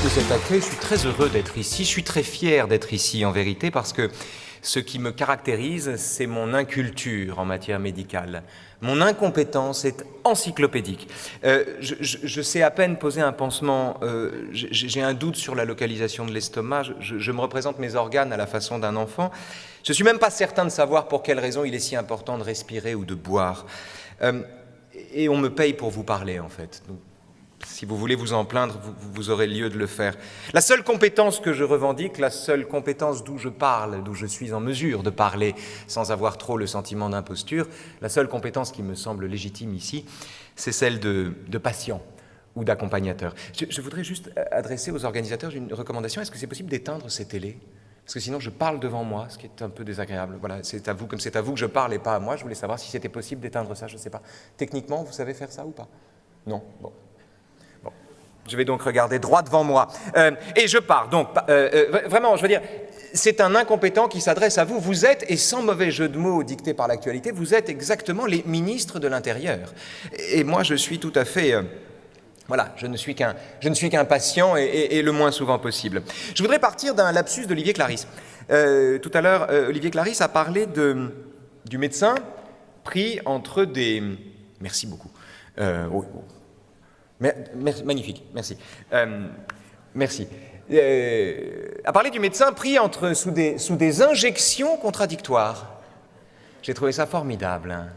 de cet accueil. Je suis très heureux d'être ici. Je suis très fier d'être ici, en vérité, parce que ce qui me caractérise, c'est mon inculture en matière médicale. Mon incompétence est encyclopédique. Je sais à peine poser un pansement. J'ai un doute sur la localisation de l'estomac. Je me représente mes organes à la façon d'un enfant. Je ne suis même pas certain de savoir pour quelle raison il est si important de respirer ou de boire. Et on me paye pour vous parler, en fait. Donc, si vous voulez vous en plaindre, vous aurez lieu de le faire. La seule compétence que je revendique, la seule compétence d'où je parle, d'où je suis en mesure de parler sans avoir trop le sentiment d'imposture, la seule compétence qui me semble légitime ici, c'est celle de patient ou d'accompagnateur. Je voudrais juste adresser aux organisateurs une recommandation. Est-ce que c'est possible d'éteindre ces télés ? Parce que sinon je parle devant moi, ce qui est un peu désagréable. Voilà, c'est à vous, comme c'est à vous que je parle et pas à moi. Je voulais savoir si c'était possible d'éteindre ça, je ne sais pas. Techniquement, vous savez faire ça ou pas ? Non ? Bon. Je vais donc regarder droit devant moi. Et je pars. Donc, vraiment, je veux dire, c'est un incompétent qui s'adresse à vous. Vous êtes, et sans mauvais jeu de mots dicté par l'actualité, vous êtes exactement les ministres de l'Intérieur. Et moi, je suis tout à fait... Voilà, je ne suis qu'un patient et le moins souvent possible. Je voudrais partir d'un lapsus d'Olivier Clarisse. Tout à l'heure, Olivier Clarisse a parlé du médecin pris entre des... Merci beaucoup. Magnifique, merci. Merci. A parlé du médecin pris sous des injections contradictoires. J'ai trouvé ça formidable. Hein.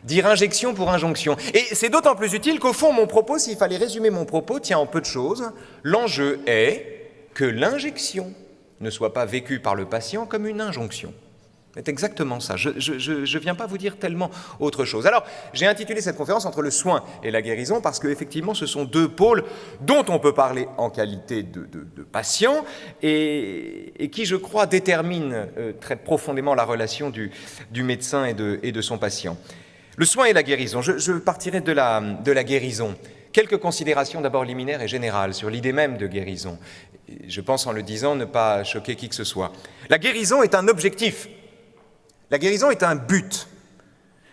Dire injection pour injonction. Et c'est d'autant plus utile qu'au fond, mon propos, s'il fallait résumer mon propos, tient en peu de choses. L'enjeu est que l'injection ne soit pas vécue par le patient comme une injonction. C'est exactement ça. Je ne viens pas vous dire tellement autre chose. Alors, j'ai intitulé cette conférence entre le soin et la guérison parce qu'effectivement, ce sont deux pôles dont on peut parler en qualité de patient et qui, je crois, déterminent très profondément la relation du médecin et de son patient. Le soin et la guérison. Je partirai de la guérison. Quelques considérations d'abord liminaires et générales sur l'idée même de guérison. Je pense en le disant ne pas choquer qui que ce soit. La guérison est un objectif. La guérison est un but.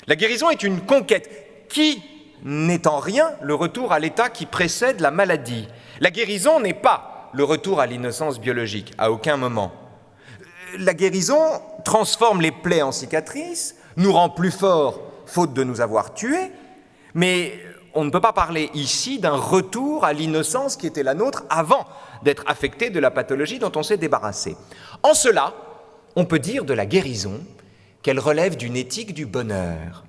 La guérison est une conquête qui n'est en rien le retour à l'état qui précède la maladie. La guérison n'est pas le retour à l'innocence biologique, à aucun moment. La guérison transforme les plaies en cicatrices, nous rend plus forts faute de nous avoir tués, mais on ne peut pas parler ici d'un retour à l'innocence qui était la nôtre avant d'être affecté de la pathologie dont on s'est débarrassé. En cela, on peut dire de la guérison qu'elle relève d'une éthique du bonheur.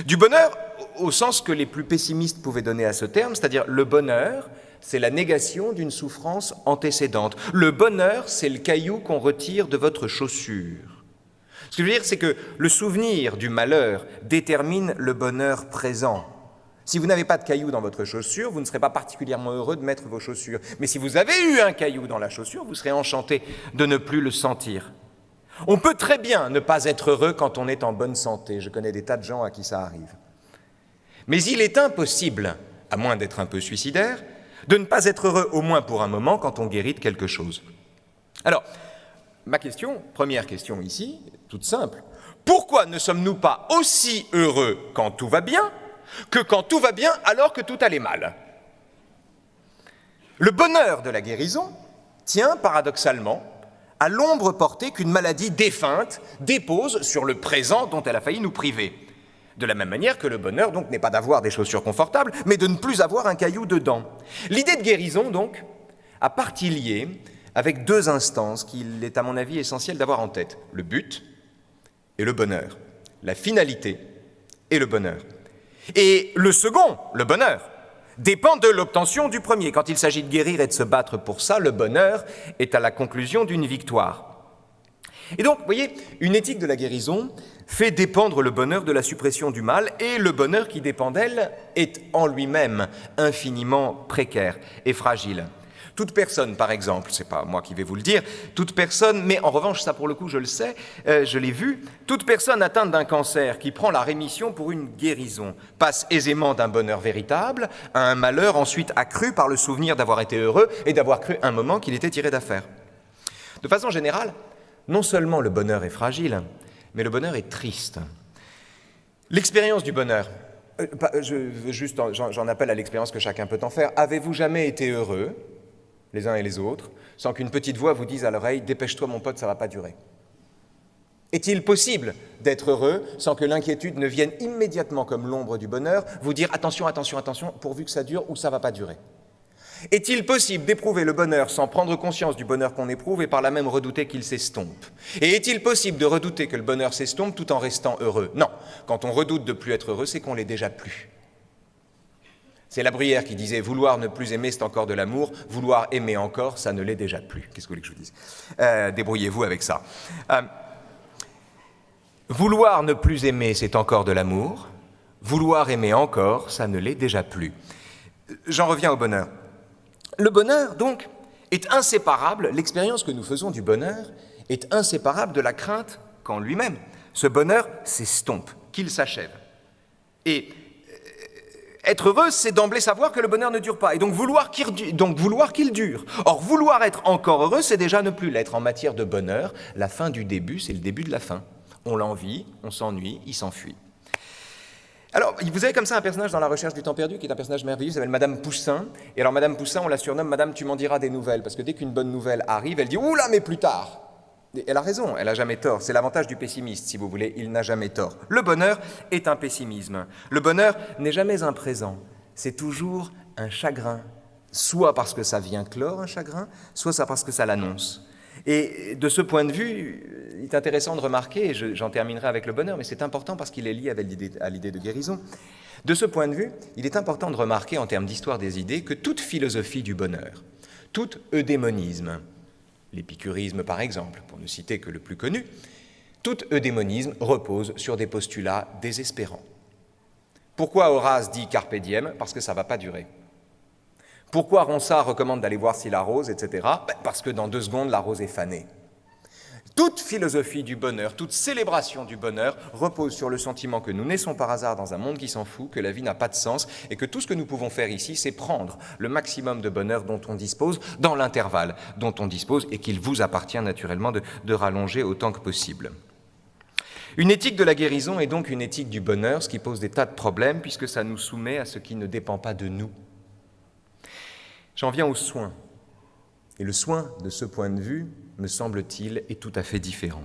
Du bonheur au sens que les plus pessimistes pouvaient donner à ce terme, c'est-à-dire le bonheur, c'est la négation d'une souffrance antécédente. Le bonheur, c'est le caillou qu'on retire de votre chaussure. Ce que je veux dire, c'est que le souvenir du malheur détermine le bonheur présent. Si vous n'avez pas de caillou dans votre chaussure, vous ne serez pas particulièrement heureux de mettre vos chaussures. Mais si vous avez eu un caillou dans la chaussure, vous serez enchanté de ne plus le sentir. On peut très bien ne pas être heureux quand on est en bonne santé. Je connais des tas de gens à qui ça arrive. Mais il est impossible, à moins d'être un peu suicidaire, de ne pas être heureux au moins pour un moment quand on guérit de quelque chose. Alors, ma question, première question ici, toute simple. Pourquoi ne sommes-nous pas aussi heureux quand tout va bien que quand tout va bien alors que tout allait mal ? Le bonheur de la guérison tient paradoxalement à l'ombre portée qu'une maladie défunte dépose sur le présent dont elle a failli nous priver. De la même manière que le bonheur, donc, n'est pas d'avoir des chaussures confortables, mais de ne plus avoir un caillou dedans. L'idée de guérison, donc, a partie liée avec deux instances qu'il est, à mon avis, essentiel d'avoir en tête. Le but et le bonheur. La finalité et le bonheur. Et le second, le bonheur, dépend de l'obtention du premier. Quand il s'agit de guérir et de se battre pour ça, le bonheur est à la conclusion d'une victoire. Et donc, vous voyez, une éthique de la guérison fait dépendre le bonheur de la suppression du mal, et le bonheur qui dépend d'elle est en lui-même infiniment précaire et fragile. Toute personne, par exemple, c'est pas moi qui vais vous le dire, toute personne, mais en revanche, ça pour le coup je le sais, je l'ai vu, toute personne atteinte d'un cancer qui prend la rémission pour une guérison passe aisément d'un bonheur véritable à un malheur ensuite accru par le souvenir d'avoir été heureux et d'avoir cru un moment qu'il était tiré d'affaire. De façon générale, non seulement le bonheur est fragile, mais le bonheur est triste. L'expérience du bonheur, j'en appelle à l'expérience que chacun peut en faire. Avez-vous jamais été heureux les uns et les autres, sans qu'une petite voix vous dise à l'oreille « Dépêche-toi mon pote, ça ne va pas durer ». Est-il possible d'être heureux sans que l'inquiétude ne vienne immédiatement comme l'ombre du bonheur vous dire « Attention, attention, attention, pourvu que ça dure ou ça ne va pas durer ». Est-il possible d'éprouver le bonheur sans prendre conscience du bonheur qu'on éprouve et par là même redouter qu'il s'estompe? Et est-il possible de redouter que le bonheur s'estompe tout en restant heureux? Non, quand on redoute de plus être heureux, c'est qu'on l'est déjà plus. C'est La Bruyère qui disait « Vouloir ne plus aimer, c'est encore de l'amour. Vouloir aimer encore, ça ne l'est déjà plus. » Qu'est-ce que vous voulez que je vous dise? Débrouillez-vous avec ça. Vouloir ne plus aimer, c'est encore de l'amour. Vouloir aimer encore, ça ne l'est déjà plus. J'en reviens au bonheur. Le bonheur, donc, est inséparable, l'expérience que nous faisons du bonheur est inséparable de la crainte qu'en lui-même, ce bonheur s'estompe, qu'il s'achève. Et être heureux, c'est d'emblée savoir que le bonheur ne dure pas, et donc vouloir qu'il dure. Or, vouloir être encore heureux, c'est déjà ne plus l'être. En matière de bonheur, la fin du début, c'est le début de la fin. On l'envie, on s'ennuie, il s'enfuit. Alors, vous avez comme ça un personnage dans La Recherche du temps perdu, qui est un personnage merveilleux, qui s'appelle Madame Poussin. Et alors, Madame Poussin, on la surnomme Madame, tu m'en diras des nouvelles, parce que dès qu'une bonne nouvelle arrive, elle dit « Oula, mais plus tard !» Et elle a raison, elle n'a jamais tort. C'est l'avantage du pessimiste, si vous voulez, il n'a jamais tort. Le bonheur est un pessimisme. Le bonheur n'est jamais un présent, c'est toujours un chagrin. Soit parce que ça vient clore un chagrin, soit ça parce que ça l'annonce. Et de ce point de vue, il est intéressant de remarquer, et j'en terminerai avec le bonheur, mais c'est important parce qu'il est lié à l'idée de guérison. De ce point de vue, il est important de remarquer en termes d'histoire des idées que toute philosophie du bonheur, tout eudémonisme, l'épicurisme par exemple, pour ne citer que le plus connu, tout eudémonisme repose sur des postulats désespérants. Pourquoi Horace dit carpe diem? Parce que ça ne va pas durer. Pourquoi Ronsard recommande d'aller voir si la rose, etc. Parce que dans 2 secondes, la rose est fanée. Toute philosophie du bonheur, toute célébration du bonheur repose sur le sentiment que nous naissons par hasard dans un monde qui s'en fout, que la vie n'a pas de sens et que tout ce que nous pouvons faire ici, c'est prendre le maximum de bonheur dont on dispose dans l'intervalle dont on dispose et qu'il vous appartient naturellement de rallonger autant que possible. Une éthique de la guérison est donc une éthique du bonheur, ce qui pose des tas de problèmes puisque ça nous soumet à ce qui ne dépend pas de nous. J'en viens aux soins. Et le soin, de ce point de vue, me semble-t-il, est tout à fait différent.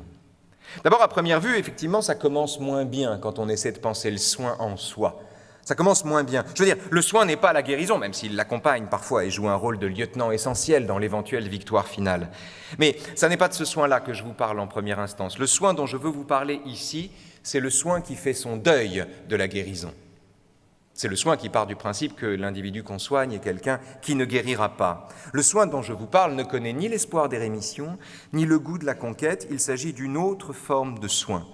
D'abord, à première vue, effectivement, ça commence moins bien quand on essaie de penser le soin en soi. Ça commence moins bien. Je veux dire, le soin n'est pas la guérison, même s'il l'accompagne parfois et joue un rôle de lieutenant essentiel dans l'éventuelle victoire finale. Mais ça n'est pas de ce soin-là que je vous parle en première instance. Le soin dont je veux vous parler ici, c'est le soin qui fait son deuil de la guérison. C'est le soin qui part du principe que l'individu qu'on soigne est quelqu'un qui ne guérira pas. Le soin dont je vous parle ne connaît ni l'espoir des rémissions, ni le goût de la conquête. Il s'agit d'une autre forme de soin.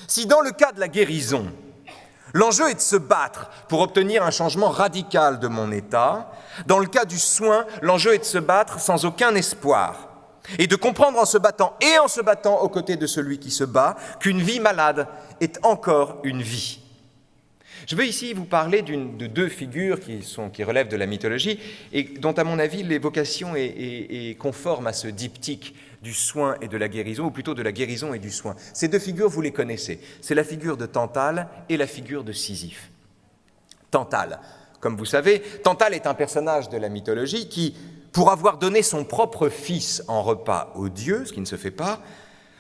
Si dans le cas de la guérison, l'enjeu est de se battre pour obtenir un changement radical de mon état, dans le cas du soin, l'enjeu est de se battre sans aucun espoir. Et de comprendre en se battant aux côtés de celui qui se bat, qu'une vie malade est encore une vie. Je veux ici vous parler de 2 figures qui relèvent de la mythologie et dont, à mon avis, l'évocation est conforme à ce diptyque du soin et de la guérison, ou plutôt de la guérison et du soin. Ces 2 figures, vous les connaissez. C'est la figure de Tantale et la figure de Sisyphe. Tantale, comme vous savez, Tantale est un personnage de la mythologie qui, pour avoir donné son propre fils en repas aux dieux, ce qui ne se fait pas,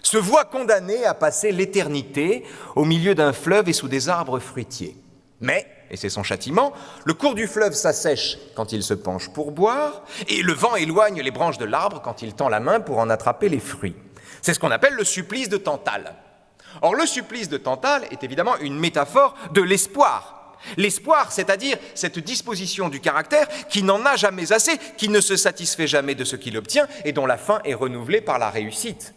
se voit condamné à passer l'éternité au milieu d'un fleuve et sous des arbres fruitiers. Mais, et c'est son châtiment, le cours du fleuve s'assèche quand il se penche pour boire, et le vent éloigne les branches de l'arbre quand il tend la main pour en attraper les fruits. C'est ce qu'on appelle le supplice de Tantale. Or, le supplice de Tantale est évidemment une métaphore de l'espoir. L'espoir, c'est-à-dire cette disposition du caractère qui n'en a jamais assez, qui ne se satisfait jamais de ce qu'il obtient et dont la fin est renouvelée par la réussite.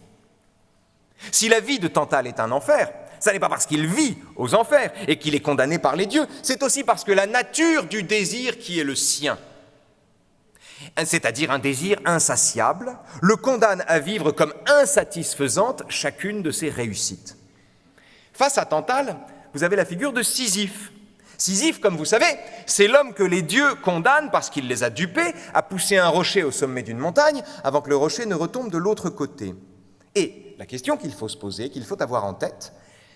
Si la vie de Tantale est un enfer, ça n'est pas parce qu'il vit aux enfers et qu'il est condamné par les dieux, c'est aussi parce que la nature du désir qui est le sien, c'est-à-dire un désir insatiable, le condamne à vivre comme insatisfaisante chacune de ses réussites. Face à Tantale, vous avez la figure de Sisyphe. Sisyphe, comme vous savez, c'est l'homme que les dieux condamnent parce qu'il les a dupés à pousser un rocher au sommet d'une montagne avant que le rocher ne retombe de l'autre côté. Et la question qu'il faut se poser, qu'il faut avoir en tête,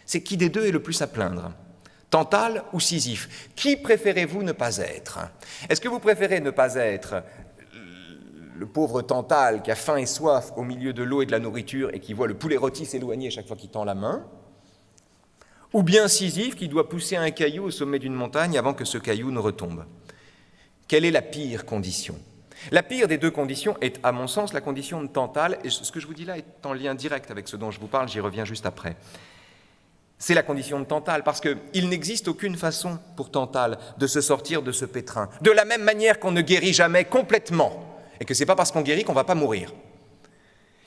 c'est qui des 2 est le plus à plaindre? Tantale ou Sisyphe? Qui préférez-vous ne pas être? Est-ce que vous préférez ne pas être le pauvre Tantale qui a faim et soif au milieu de l'eau et de la nourriture et qui voit le poulet rôti s'éloigner chaque fois qu'il tend la main, ou bien Sisyphe qui doit pousser un caillou au sommet d'une montagne avant que ce caillou ne retombe. Quelle est la pire condition ? La pire des deux conditions est, à mon sens, la condition de Tantale, et ce que je vous dis là est en lien direct avec ce dont je vous parle, j'y reviens juste après. C'est la condition de Tantale, parce qu'il n'existe aucune façon pour Tantale de se sortir de ce pétrin, de la même manière qu'on ne guérit jamais complètement, et que ce n'est pas parce qu'on guérit qu'on ne va pas mourir.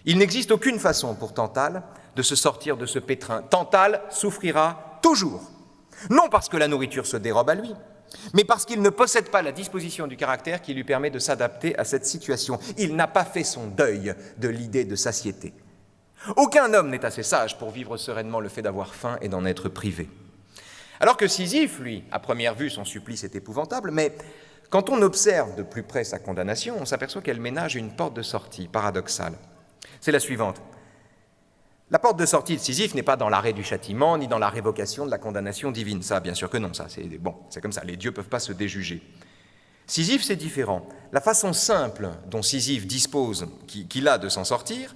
Il n'existe aucune façon pour Tantale de se sortir de ce pétrin. Tantale souffrira toujours, non parce que la nourriture se dérobe à lui, mais parce qu'il ne possède pas la disposition du caractère qui lui permet de s'adapter à cette situation. Il n'a pas fait son deuil de l'idée de satiété. Aucun homme n'est assez sage pour vivre sereinement le fait d'avoir faim et d'en être privé. Alors que Sisyphe, lui, à première vue, son supplice est épouvantable, mais quand on observe de plus près sa condamnation, on s'aperçoit qu'elle ménage une porte de sortie paradoxale. C'est la suivante. La porte de sortie de Sisyphe n'est pas dans l'arrêt du châtiment, ni dans la révocation de la condamnation divine. Ça, bien sûr que non, ça, c'est comme ça, les dieux ne peuvent pas se déjuger. Sisyphe, c'est différent. La façon simple dont Sisyphe dispose, qu'il a de s'en sortir,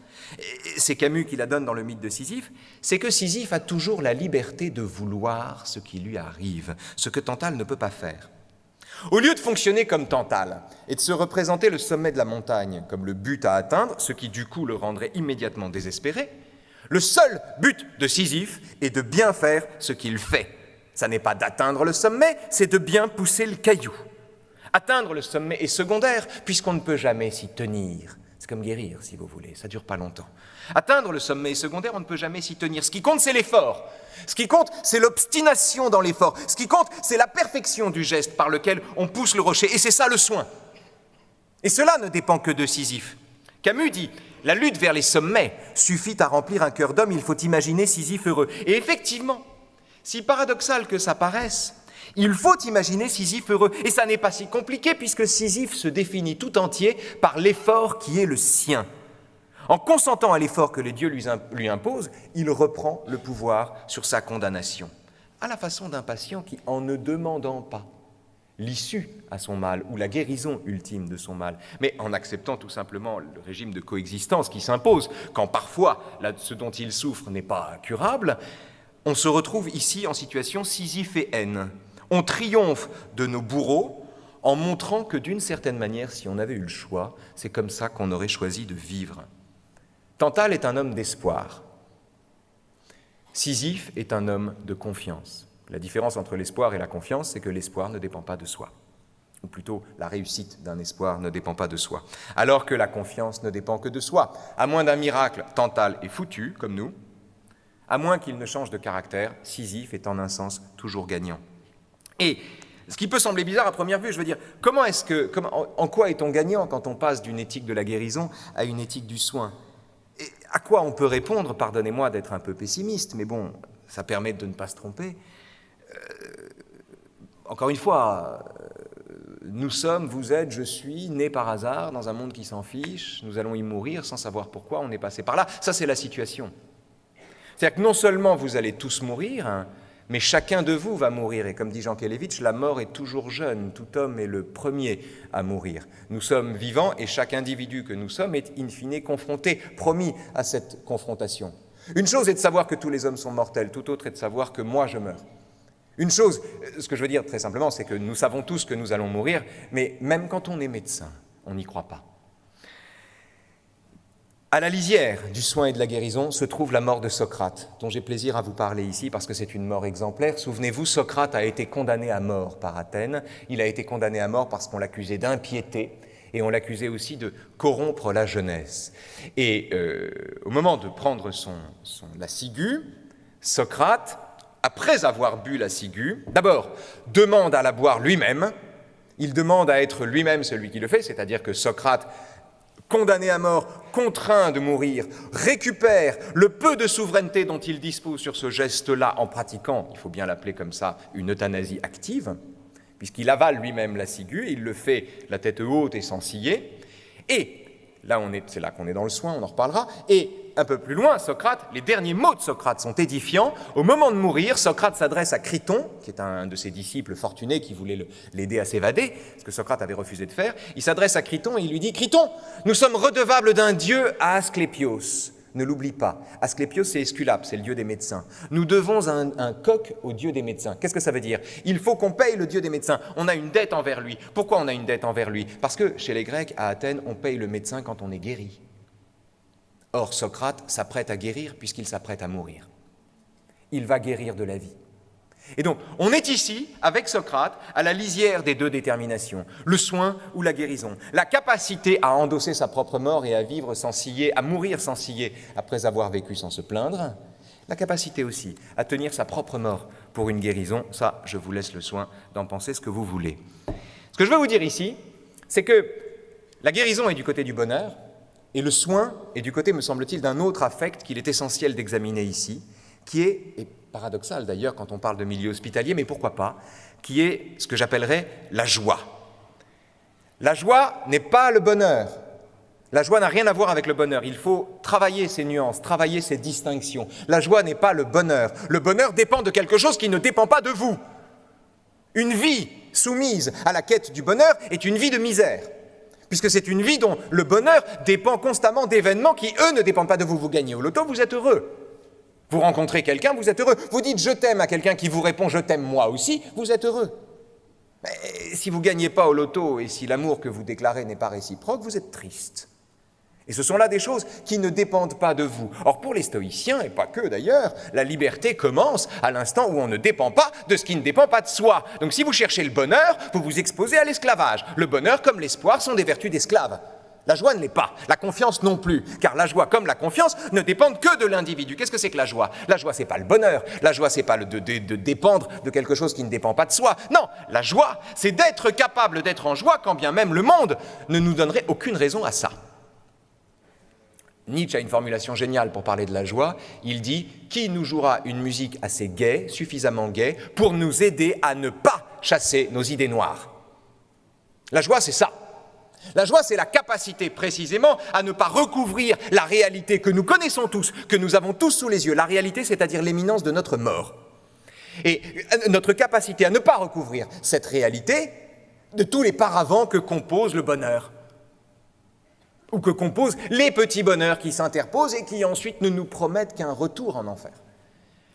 c'est Camus qui la donne dans le mythe de Sisyphe, c'est que Sisyphe a toujours la liberté de vouloir ce qui lui arrive, ce que Tantale ne peut pas faire. Au lieu de fonctionner comme Tantale et de se représenter le sommet de la montagne comme le but à atteindre, ce qui du coup le rendrait immédiatement désespéré, le seul but de Sisyphe est de bien faire ce qu'il fait. Ça n'est pas d'atteindre le sommet, c'est de bien pousser le caillou. Atteindre le sommet est secondaire, puisqu'on ne peut jamais s'y tenir. C'est comme guérir, si vous voulez, ça ne dure pas longtemps. Atteindre le sommet est secondaire, on ne peut jamais s'y tenir. Ce qui compte, c'est l'effort. Ce qui compte, c'est l'obstination dans l'effort. Ce qui compte, c'est la perfection du geste par lequel on pousse le rocher. Et c'est ça le soin. Et cela ne dépend que de Sisyphe. Camus dit, la lutte vers les sommets suffit à remplir un cœur d'homme, il faut imaginer Sisyphe heureux. Et effectivement, si paradoxal que ça paraisse, il faut imaginer Sisyphe heureux. Et ça n'est pas si compliqué puisque Sisyphe se définit tout entier par l'effort qui est le sien. En consentant à l'effort que les dieux lui imposent, il reprend le pouvoir sur sa condamnation, à la façon d'un patient qui, en ne demandant pas l'issue à son mal ou la guérison ultime de son mal, mais en acceptant tout simplement le régime de coexistence qui s'impose, quand parfois ce dont il souffre n'est pas curable, on se retrouve ici en situation sisyphéenne. On triomphe de nos bourreaux en montrant que d'une certaine manière, si on avait eu le choix, c'est comme ça qu'on aurait choisi de vivre. Tantale est un homme d'espoir. Sisyphe est un homme de confiance. La différence entre l'espoir et la confiance, c'est que l'espoir ne dépend pas de soi. Ou plutôt, la réussite d'un espoir ne dépend pas de soi. Alors que la confiance ne dépend que de soi. À moins d'un miracle, Tantale est foutu, comme nous. À moins qu'il ne change de caractère, Sisyphe est en un sens toujours gagnant. Et ce qui peut sembler bizarre à première vue, je veux dire, en quoi est-on gagnant quand on passe d'une éthique de la guérison à une éthique du soin ? Et à quoi on peut répondre, pardonnez-moi d'être un peu pessimiste, mais bon, ça permet de ne pas se tromper. Encore une fois, nous sommes, vous êtes, je suis, nés par hasard dans un monde qui s'en fiche, nous allons y mourir sans savoir pourquoi on est passé par là. Ça, c'est la situation. C'est-à-dire que non seulement vous allez tous mourir, hein, mais chacun de vous va mourir. Et comme dit Jean Kelevitch, la mort est toujours jeune. Tout homme est le premier à mourir. Nous sommes vivants et chaque individu que nous sommes est in fine confronté, promis à cette confrontation. Une chose est de savoir que tous les hommes sont mortels, tout autre est de savoir que moi je meurs. Une chose, ce que je veux dire très simplement, c'est que nous savons tous que nous allons mourir, mais même quand on est médecin, on n'y croit pas. À la lisière du soin et de la guérison se trouve la mort de Socrate, dont j'ai plaisir à vous parler ici parce que c'est une mort exemplaire. Souvenez-vous, Socrate a été condamné à mort par Athènes. Il a été condamné à mort parce qu'on l'accusait d'impiété et on l'accusait aussi de corrompre la jeunesse. Et au moment de prendre la ciguë, Socrate, après avoir bu la ciguë, d'abord demande à la boire lui-même. Il demande à être lui-même celui qui le fait, c'est-à-dire que Socrate, condamné à mort, contraint de mourir, récupère le peu de souveraineté dont il dispose sur ce geste-là en pratiquant, il faut bien l'appeler comme ça, une euthanasie active, puisqu'il avale lui-même la ciguë, il le fait la tête haute et sans ciller, et là c'est là qu'on est dans le soin, on en reparlera, et un peu plus loin, Socrate, les derniers mots de Socrate sont édifiants. Au moment de mourir, Socrate s'adresse à Criton, qui est un de ses disciples fortunés qui voulait l'aider à s'évader, ce que Socrate avait refusé de faire. Il s'adresse à Criton et il lui dit « Criton, nous sommes redevables d'un dieu à Asclépios. Ne l'oublie pas. Asclépios, c'est Esculape, c'est le dieu des médecins. Nous devons un coq au dieu des médecins. Qu'est-ce que ça veut dire? Il faut qu'on paye le dieu des médecins. On a une dette envers lui. Pourquoi on a une dette envers lui? Parce que chez les Grecs, à Athènes, on paye le médecin quand on est guéri. Or, Socrate s'apprête à guérir puisqu'il s'apprête à mourir. Il va guérir de la vie. Et donc, on est ici, avec Socrate, à la lisière des deux déterminations, le soin ou la guérison, la capacité à endosser sa propre mort et à vivre sans ciller, à mourir sans ciller après avoir vécu sans se plaindre, la capacité aussi à tenir sa propre mort pour une guérison. Ça, je vous laisse le soin d'en penser ce que vous voulez. Ce que je veux vous dire ici, c'est que la guérison est du côté du bonheur, et le soin est du côté, me semble-t-il, d'un autre affect qu'il est essentiel d'examiner ici, qui est, et paradoxal d'ailleurs quand on parle de milieu hospitalier, mais pourquoi pas, qui est ce que j'appellerais la joie. La joie n'est pas le bonheur. La joie n'a rien à voir avec le bonheur. Il faut travailler ces nuances, travailler ces distinctions. La joie n'est pas le bonheur. Le bonheur dépend de quelque chose qui ne dépend pas de vous. Une vie soumise à la quête du bonheur est une vie de misère, puisque c'est une vie dont le bonheur dépend constamment d'événements qui, eux, ne dépendent pas de vous. Vous gagnez au loto, vous êtes heureux. Vous rencontrez quelqu'un, vous êtes heureux. Vous dites « je t'aime » à quelqu'un qui vous répond « je t'aime moi aussi », vous êtes heureux. Mais si vous ne gagnez pas au loto et si l'amour que vous déclarez n'est pas réciproque, vous êtes triste. Et ce sont là des choses qui ne dépendent pas de vous. Or, pour les stoïciens, et pas que d'ailleurs, la liberté commence à l'instant où on ne dépend pas de ce qui ne dépend pas de soi. Donc si vous cherchez le bonheur, vous vous exposez à l'esclavage. Le bonheur comme l'espoir sont des vertus d'esclaves. La joie ne l'est pas, la confiance non plus, car la joie comme la confiance ne dépendent que de l'individu. Qu'est-ce que c'est que la joie? La joie, c'est pas le bonheur, la joie, c'est pas de dépendre de quelque chose qui ne dépend pas de soi. Non, la joie, c'est d'être capable d'être en joie quand bien même le monde ne nous donnerait aucune raison à ça. Nietzsche a une formulation géniale pour parler de la joie. Il dit « Qui nous jouera une musique assez gaie, suffisamment gaie, pour nous aider à ne pas chasser nos idées noires ?» La joie, c'est ça. La joie, c'est la capacité précisément à ne pas recouvrir la réalité que nous connaissons tous, que nous avons tous sous les yeux. La réalité, c'est-à-dire l'imminence de notre mort. Et notre capacité à ne pas recouvrir cette réalité de tous les paravents que compose le bonheur, ou que composent les petits bonheurs qui s'interposent et qui ensuite ne nous promettent qu'un retour en enfer.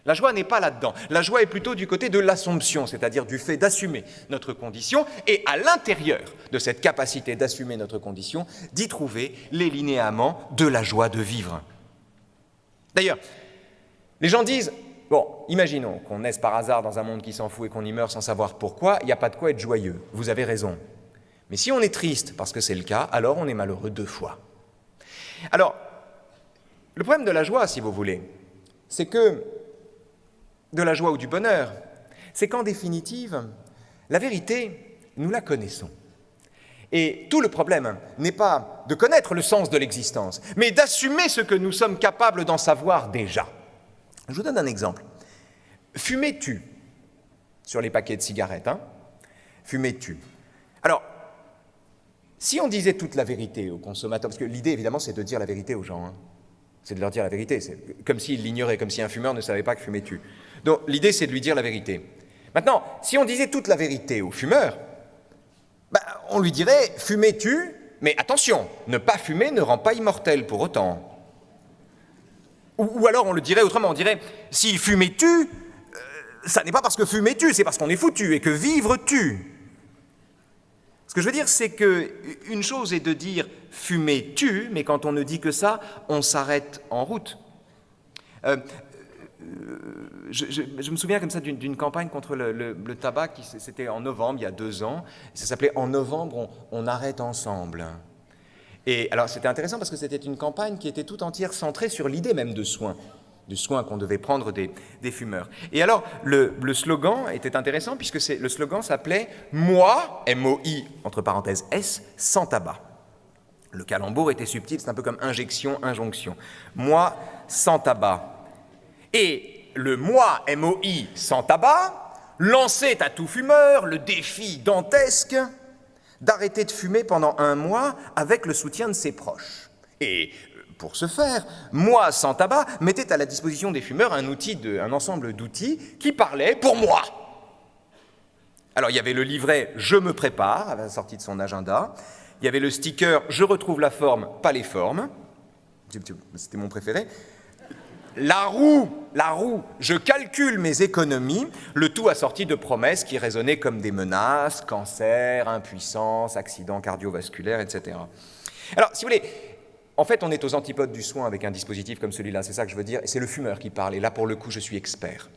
La joie n'est pas là-dedans. La joie est plutôt du côté de l'assomption, c'est-à-dire du fait d'assumer notre condition et à l'intérieur de cette capacité d'assumer notre condition, d'y trouver les linéaments de la joie de vivre. D'ailleurs, les gens disent, bon, imaginons qu'on naisse par hasard dans un monde qui s'en fout et qu'on y meurt sans savoir pourquoi, il n'y a pas de quoi être joyeux. Vous avez raison. Mais si on est triste parce que c'est le cas, alors on est malheureux 2 fois. Alors, le problème de la joie, si vous voulez, c'est que de la joie ou du bonheur, c'est qu'en définitive, la vérité, nous la connaissons. Et tout le problème n'est pas de connaître le sens de l'existence, mais d'assumer ce que nous sommes capables d'en savoir déjà. Je vous donne un exemple. Fumez-tu sur les paquets de cigarettes, hein? Fumez-tu. Alors, si on disait toute la vérité aux consommateurs, parce que l'idée, évidemment, c'est de dire la vérité aux gens, hein. C'est de leur dire la vérité, c'est comme s'ils l'ignoraient, comme si un fumeur ne savait pas que fumais-tu. Donc l'idée, c'est de lui dire la vérité. Maintenant, si on disait toute la vérité au fumeur, on lui dirait « fumais-tu » mais attention, ne pas fumer ne rend pas immortel pour autant. Ou alors on le dirait autrement, on dirait « si fumais-tu, ça n'est pas parce que fumais-tu, c'est parce qu'on est foutu et que vivres-tu ». Ce que je veux dire, c'est qu'une chose est de dire « fumais-tu », mais quand on ne dit que ça, on s'arrête en route. Je me souviens comme ça d'une campagne contre le tabac, c'était en novembre, il y a 2 ans, ça s'appelait « En novembre, on arrête ensemble ». Et alors c'était intéressant parce que c'était une campagne qui était tout entière centrée sur l'idée même de soin, du soin qu'on devait prendre des fumeurs. Et alors, le slogan était intéressant puisque le slogan s'appelait « Moi, M-O-I, entre parenthèses S, sans tabac ». Le calembour était subtil, c'est un peu comme injection, injonction. « Moi, sans tabac ». Et le « Moi, M-O-I, sans tabac » lançait à tout fumeur le défi dantesque d'arrêter de fumer pendant 1 mois avec le soutien de ses proches. Et pour ce faire, moi, sans tabac, mettais à la disposition des fumeurs un ensemble d'outils qui parlaient pour moi. Alors, il y avait le livret « Je me prépare » à la sortie de son agenda. Il y avait le sticker « Je retrouve la forme, pas les formes ». C'était mon préféré. La roue, je calcule mes économies, le tout assorti de promesses qui résonnaient comme des menaces, cancer, impuissance, accident cardiovasculaire, etc. Alors, si vous voulez, en fait, on est aux antipodes du soin avec un dispositif comme celui-là, c'est ça que je veux dire, et c'est le fumeur qui parle, et là, pour le coup, je suis expert.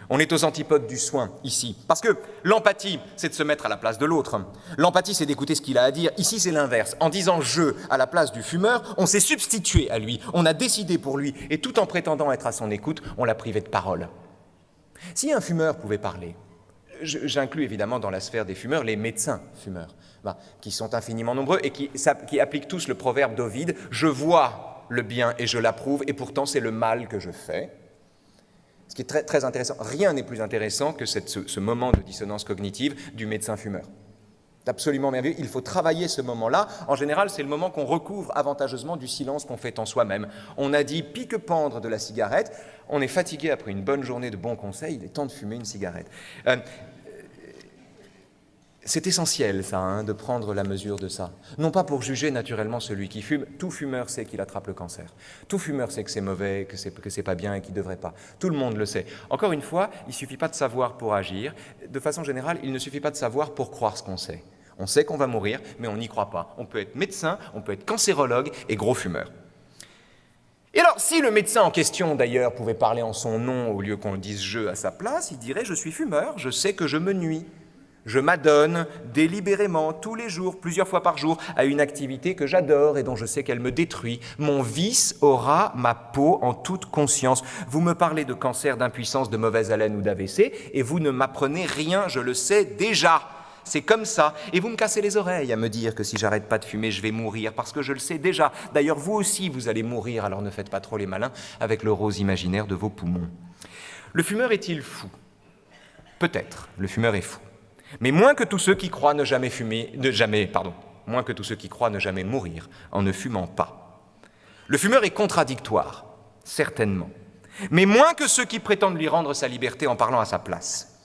On est aux antipodes du soin, ici. Parce que l'empathie, c'est de se mettre à la place de l'autre. L'empathie, c'est d'écouter ce qu'il a à dire. Ici, c'est l'inverse. En disant « je » à la place du fumeur, on s'est substitué à lui. On a décidé pour lui. Et tout en prétendant être à son écoute, on l'a privé de parole. Si un fumeur pouvait parler, j'inclus évidemment dans la sphère des fumeurs les médecins fumeurs, qui sont infiniment nombreux et qui appliquent tous le proverbe d'Ovide « je vois le bien et je l'approuve, et pourtant c'est le mal que je fais ». Ce qui est très, très intéressant. Rien n'est plus intéressant que ce moment de dissonance cognitive du médecin fumeur. C'est absolument merveilleux. Il faut travailler ce moment-là. En général, c'est le moment qu'on recouvre avantageusement du silence qu'on fait en soi-même. On a dit pique-pendre de la cigarette. On est fatigué après une bonne journée de bons conseils. Il est temps de fumer une cigarette. C'est essentiel, ça, de prendre la mesure de ça. Non pas pour juger naturellement celui qui fume. Tout fumeur sait qu'il attrape le cancer. Tout fumeur sait que c'est mauvais, que c'est pas bien et qu'il ne devrait pas. Tout le monde le sait. Encore une fois, il ne suffit pas de savoir pour agir. De façon générale, il ne suffit pas de savoir pour croire ce qu'on sait. On sait qu'on va mourir, mais on n'y croit pas. On peut être médecin, on peut être cancérologue et gros fumeur. Et alors, si le médecin en question, d'ailleurs, pouvait parler en son nom au lieu qu'on le dise « je » à sa place, il dirait « je suis fumeur, je sais que je me nuis ». Je m'adonne délibérément, tous les jours, plusieurs fois par jour, à une activité que j'adore et dont je sais qu'elle me détruit. Mon vice aura ma peau en toute conscience. Vous me parlez de cancer, d'impuissance, de mauvaise haleine ou d'AVC, et vous ne m'apprenez rien, je le sais déjà. C'est comme ça. Et vous me cassez les oreilles à me dire que si j'arrête pas de fumer, je vais mourir, parce que je le sais déjà. D'ailleurs, vous aussi, vous allez mourir, alors ne faites pas trop les malins avec le rose imaginaire de vos poumons. Le fumeur est-il fou? Peut-être, le fumeur est fou. Mais moins que tous ceux qui croient moins que tous ceux qui croient ne jamais mourir en ne fumant pas. Le fumeur est contradictoire, certainement, mais moins que ceux qui prétendent lui rendre sa liberté en parlant à sa place.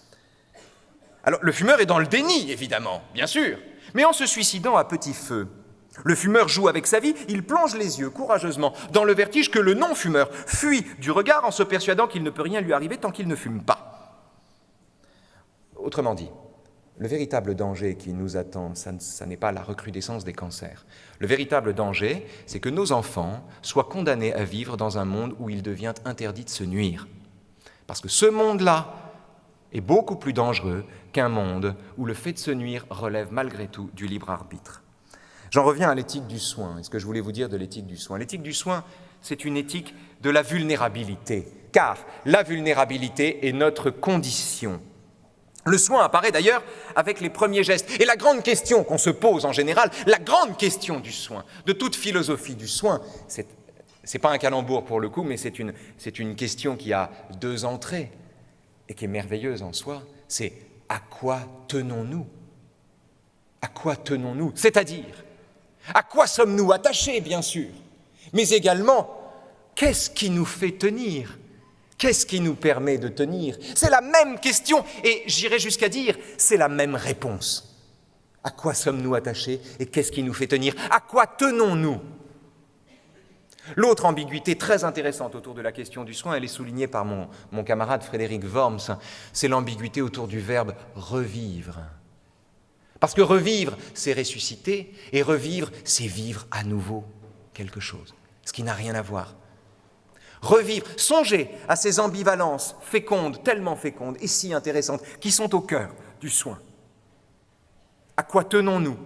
Alors, le fumeur est dans le déni, évidemment, bien sûr, mais en se suicidant à petit feu. Le fumeur joue avec sa vie, il plonge les yeux courageusement dans le vertige que le non-fumeur fuit du regard en se persuadant qu'il ne peut rien lui arriver tant qu'il ne fume pas. Autrement dit, le véritable danger qui nous attend, ça n'est pas la recrudescence des cancers. Le véritable danger, c'est que nos enfants soient condamnés à vivre dans un monde où il devient interdit de se nuire. Parce que ce monde-là est beaucoup plus dangereux qu'un monde où le fait de se nuire relève malgré tout du libre arbitre. J'en reviens à l'éthique du soin. Et ce que je voulais vous dire de l'éthique du soin. L'éthique du soin, c'est une éthique de la vulnérabilité. Car la vulnérabilité est notre condition. Le soin apparaît d'ailleurs avec les premiers gestes. Et la grande question qu'on se pose en général, la grande question du soin, de toute philosophie du soin, c'est pas un calembour pour le coup, mais c'est une question qui a deux entrées et qui est merveilleuse en soi. C'est à quoi tenons-nous? À quoi tenons-nous? C'est-à-dire, à quoi sommes-nous attachés, bien sûr, mais également, qu'est-ce qui nous fait tenir? Qu'est-ce qui nous permet de tenir? C'est la même question, et j'irai jusqu'à dire, c'est la même réponse. À quoi sommes-nous attachés et qu'est-ce qui nous fait tenir? À quoi tenons-nous? L'autre ambiguïté très intéressante autour de la question du soin, elle est soulignée par mon camarade Frédéric Worms, c'est l'ambiguïté autour du verbe « revivre ». Parce que revivre, c'est ressusciter, et revivre, c'est vivre à nouveau quelque chose, ce qui n'a rien à voir. Revivre, songez à ces ambivalences fécondes, tellement fécondes et si intéressantes, qui sont au cœur du soin. À quoi tenons-nous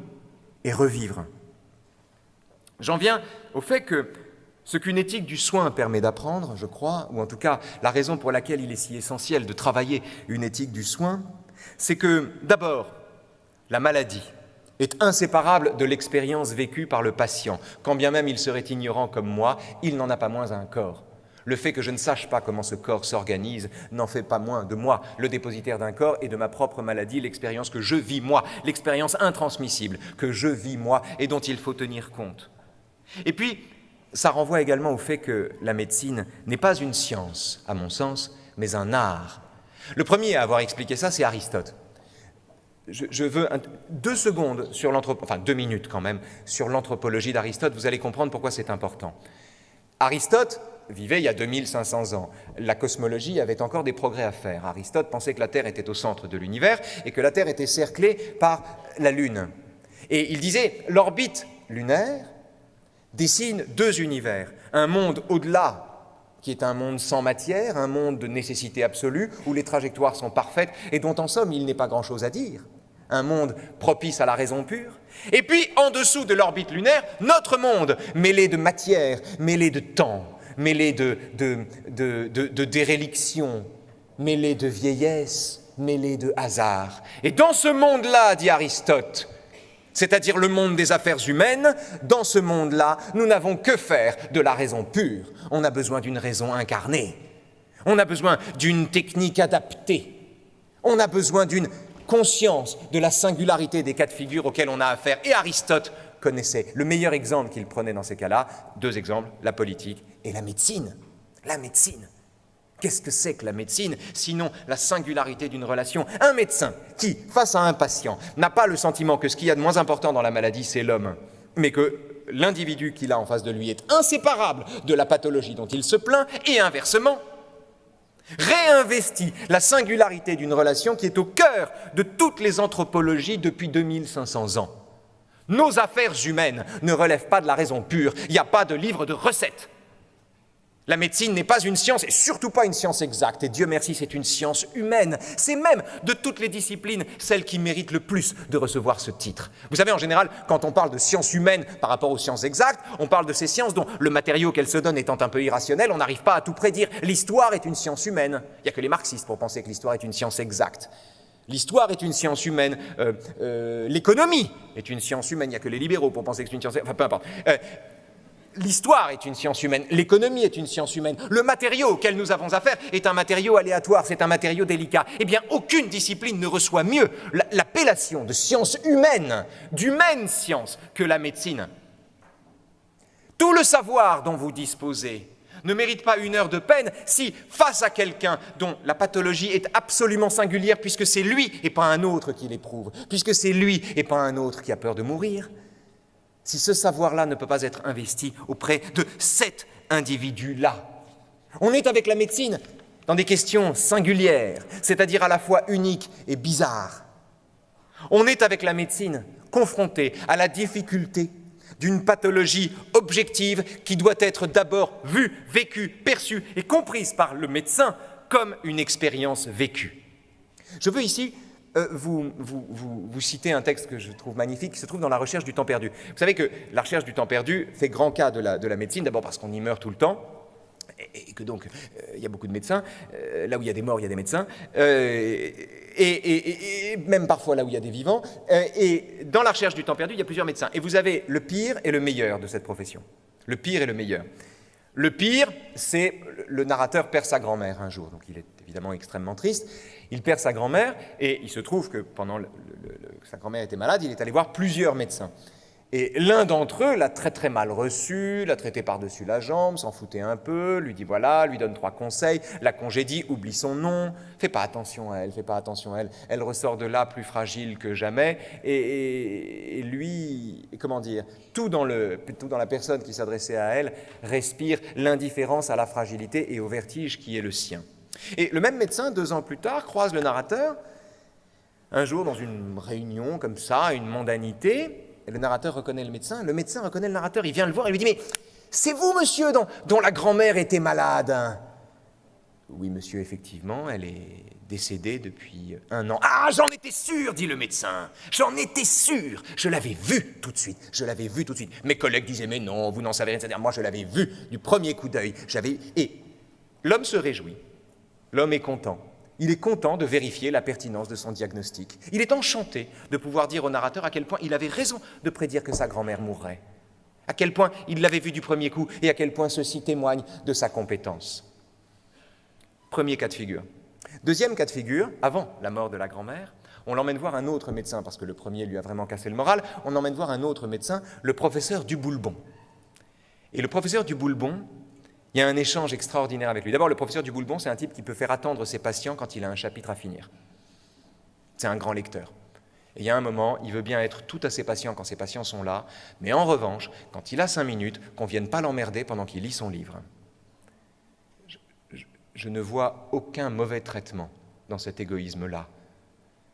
et revivre? J'en viens au fait que ce qu'une éthique du soin permet d'apprendre, je crois, ou en tout cas la raison pour laquelle il est si essentiel de travailler une éthique du soin, c'est que, d'abord, la maladie est inséparable de l'expérience vécue par le patient. Quand bien même il serait ignorant comme moi, il n'en a pas moins un corps. Le fait que je ne sache pas comment ce corps s'organise n'en fait pas moins de moi le dépositaire d'un corps et de ma propre maladie, l'expérience que je vis moi, l'expérience intransmissible que je vis moi et dont il faut tenir compte. Et puis, ça renvoie également au fait que la médecine n'est pas une science, à mon sens, mais un art. Le premier à avoir expliqué ça, c'est Aristote. Je veux 2 secondes sur enfin 2 minutes quand même, sur l'anthropologie d'Aristote, vous allez comprendre pourquoi c'est important. Aristote vivait il y a 2500 ans. La cosmologie avait encore des progrès à faire. Aristote pensait que la Terre était au centre de l'univers et que la Terre était cerclée par la Lune. Et il disait, l'orbite lunaire dessine 2 univers, un monde au-delà, qui est un monde sans matière, un monde de nécessité absolue, où les trajectoires sont parfaites et dont en somme il n'est pas grand-chose à dire. Un monde propice à la raison pure. Et puis, en dessous de l'orbite lunaire, notre monde, mêlé de matière, mêlé de temps, mêlé de déréliction, mêlé de vieillesse, mêlé de hasard. Et dans ce monde-là, dit Aristote, c'est-à-dire le monde des affaires humaines, dans ce monde-là, nous n'avons que faire de la raison pure. On a besoin d'une raison incarnée. On a besoin d'une technique adaptée. On a besoin d'une conscience de la singularité des cas de figure auxquels on a affaire. Et Aristote connaissait le meilleur exemple qu'il prenait dans ces cas-là, 2 exemples, la politique et la médecine. La médecine. Qu'est-ce que c'est que la médecine, sinon la singularité d'une relation? Un médecin qui, face à un patient, n'a pas le sentiment que ce qu'il y a de moins important dans la maladie, c'est l'homme, mais que l'individu qu'il a en face de lui est inséparable de la pathologie dont il se plaint, et inversement, réinvestit la singularité d'une relation qui est au cœur de toutes les anthropologies depuis 2500 ans. Nos affaires humaines ne relèvent pas de la raison pure, il n'y a pas de livre de recettes. La médecine n'est pas une science, et surtout pas une science exacte, et Dieu merci, c'est une science humaine. C'est même, de toutes les disciplines, celle qui mérite le plus de recevoir ce titre. Vous savez, en général, quand on parle de sciences humaines par rapport aux sciences exactes, on parle de ces sciences dont le matériau qu'elles se donnent étant un peu irrationnel, on n'arrive pas à tout prédire. L'histoire est une science humaine. Il n'y a que les marxistes pour penser que l'histoire est une science exacte. L'histoire est une science humaine. L'économie est une science humaine. Il n'y a que les libéraux pour penser que c'est une science... Enfin, peu importe. L'histoire est une science humaine, l'économie est une science humaine, le matériau auquel nous avons affaire est un matériau aléatoire, c'est un matériau délicat. Eh bien, aucune discipline ne reçoit mieux l'appellation de science humaine, d'humaine science, que la médecine. Tout le savoir dont vous disposez ne mérite pas 1 heure de peine si, face à quelqu'un dont la pathologie est absolument singulière, puisque c'est lui et pas un autre qui l'éprouve, puisque c'est lui et pas un autre qui a peur de mourir, si ce savoir-là ne peut pas être investi auprès de cet individu-là. On est avec la médecine dans des questions singulières, c'est-à-dire à la fois uniques et bizarres. On est avec la médecine confronté à la difficulté d'une pathologie objective qui doit être d'abord vue, vécue, perçue et comprise par le médecin comme une expérience vécue. Je veux ici vous citez un texte que je trouve magnifique, qui se trouve dans La recherche du temps perdu. Vous savez que la recherche du temps perdu fait grand cas de la médecine, d'abord parce qu'on y meurt tout le temps, et que donc il y a beaucoup de médecins, là où il y a des morts, il y a des médecins, et même parfois là où il y a des vivants, et dans la recherche du temps perdu, il y a plusieurs médecins, et vous avez le pire et le meilleur de cette profession. Le pire et le meilleur. Le pire, c'est le narrateur perd sa grand-mère un jour, donc il est évidemment extrêmement triste. Il perd sa grand-mère et il se trouve que pendant que sa grand-mère était malade, il est allé voir plusieurs médecins. Et l'un d'entre eux l'a très très mal reçu, l'a traité par-dessus la jambe, s'en foutait un peu, lui dit voilà, lui donne 3 conseils, la congédie, oublie son nom, fais pas attention à elle, elle ressort de là plus fragile que jamais, et lui, comment dire, tout dans la personne qui s'adressait à elle, respire l'indifférence à la fragilité et au vertige qui est le sien. Et le même médecin, 2 ans plus tard, croise le narrateur, un jour dans une réunion comme ça, une mondanité, et le narrateur reconnaît le médecin reconnaît le narrateur, il vient le voir et lui dit « Mais c'est vous, monsieur, dont la grand-mère était malade ?» Oui, monsieur, effectivement, elle est décédée depuis 1 an. « Ah, j'en étais sûr, dit le médecin, j'en étais sûr, je l'avais vu tout de suite. Mes collègues disaient « Mais non, vous n'en savez rien, c'est-à-dire moi je l'avais vu du premier coup d'œil. » Et l'homme se réjouit, l'homme est content. Il est content de vérifier la pertinence de son diagnostic. Il est enchanté de pouvoir dire au narrateur à quel point il avait raison de prédire que sa grand-mère mourrait, à quel point il l'avait vu du premier coup et à quel point ceci témoigne de sa compétence. Premier cas de figure. Deuxième cas de figure, avant la mort de la grand-mère, on l'emmène voir un autre médecin, parce que le premier lui a vraiment cassé le moral, on emmène voir un autre médecin, le professeur Duboulbon. Et le professeur du Boulbon, il y a un échange extraordinaire avec lui. D'abord, le professeur du Boulbon, c'est un type qui peut faire attendre ses patients quand il a un chapitre à finir. C'est un grand lecteur. Et il y a un moment, il veut bien être tout à ses patients quand ses patients sont là, mais en revanche, quand il a 5 minutes, qu'on ne vienne pas l'emmerder pendant qu'il lit son livre. Je ne vois aucun mauvais traitement dans cet égoïsme-là.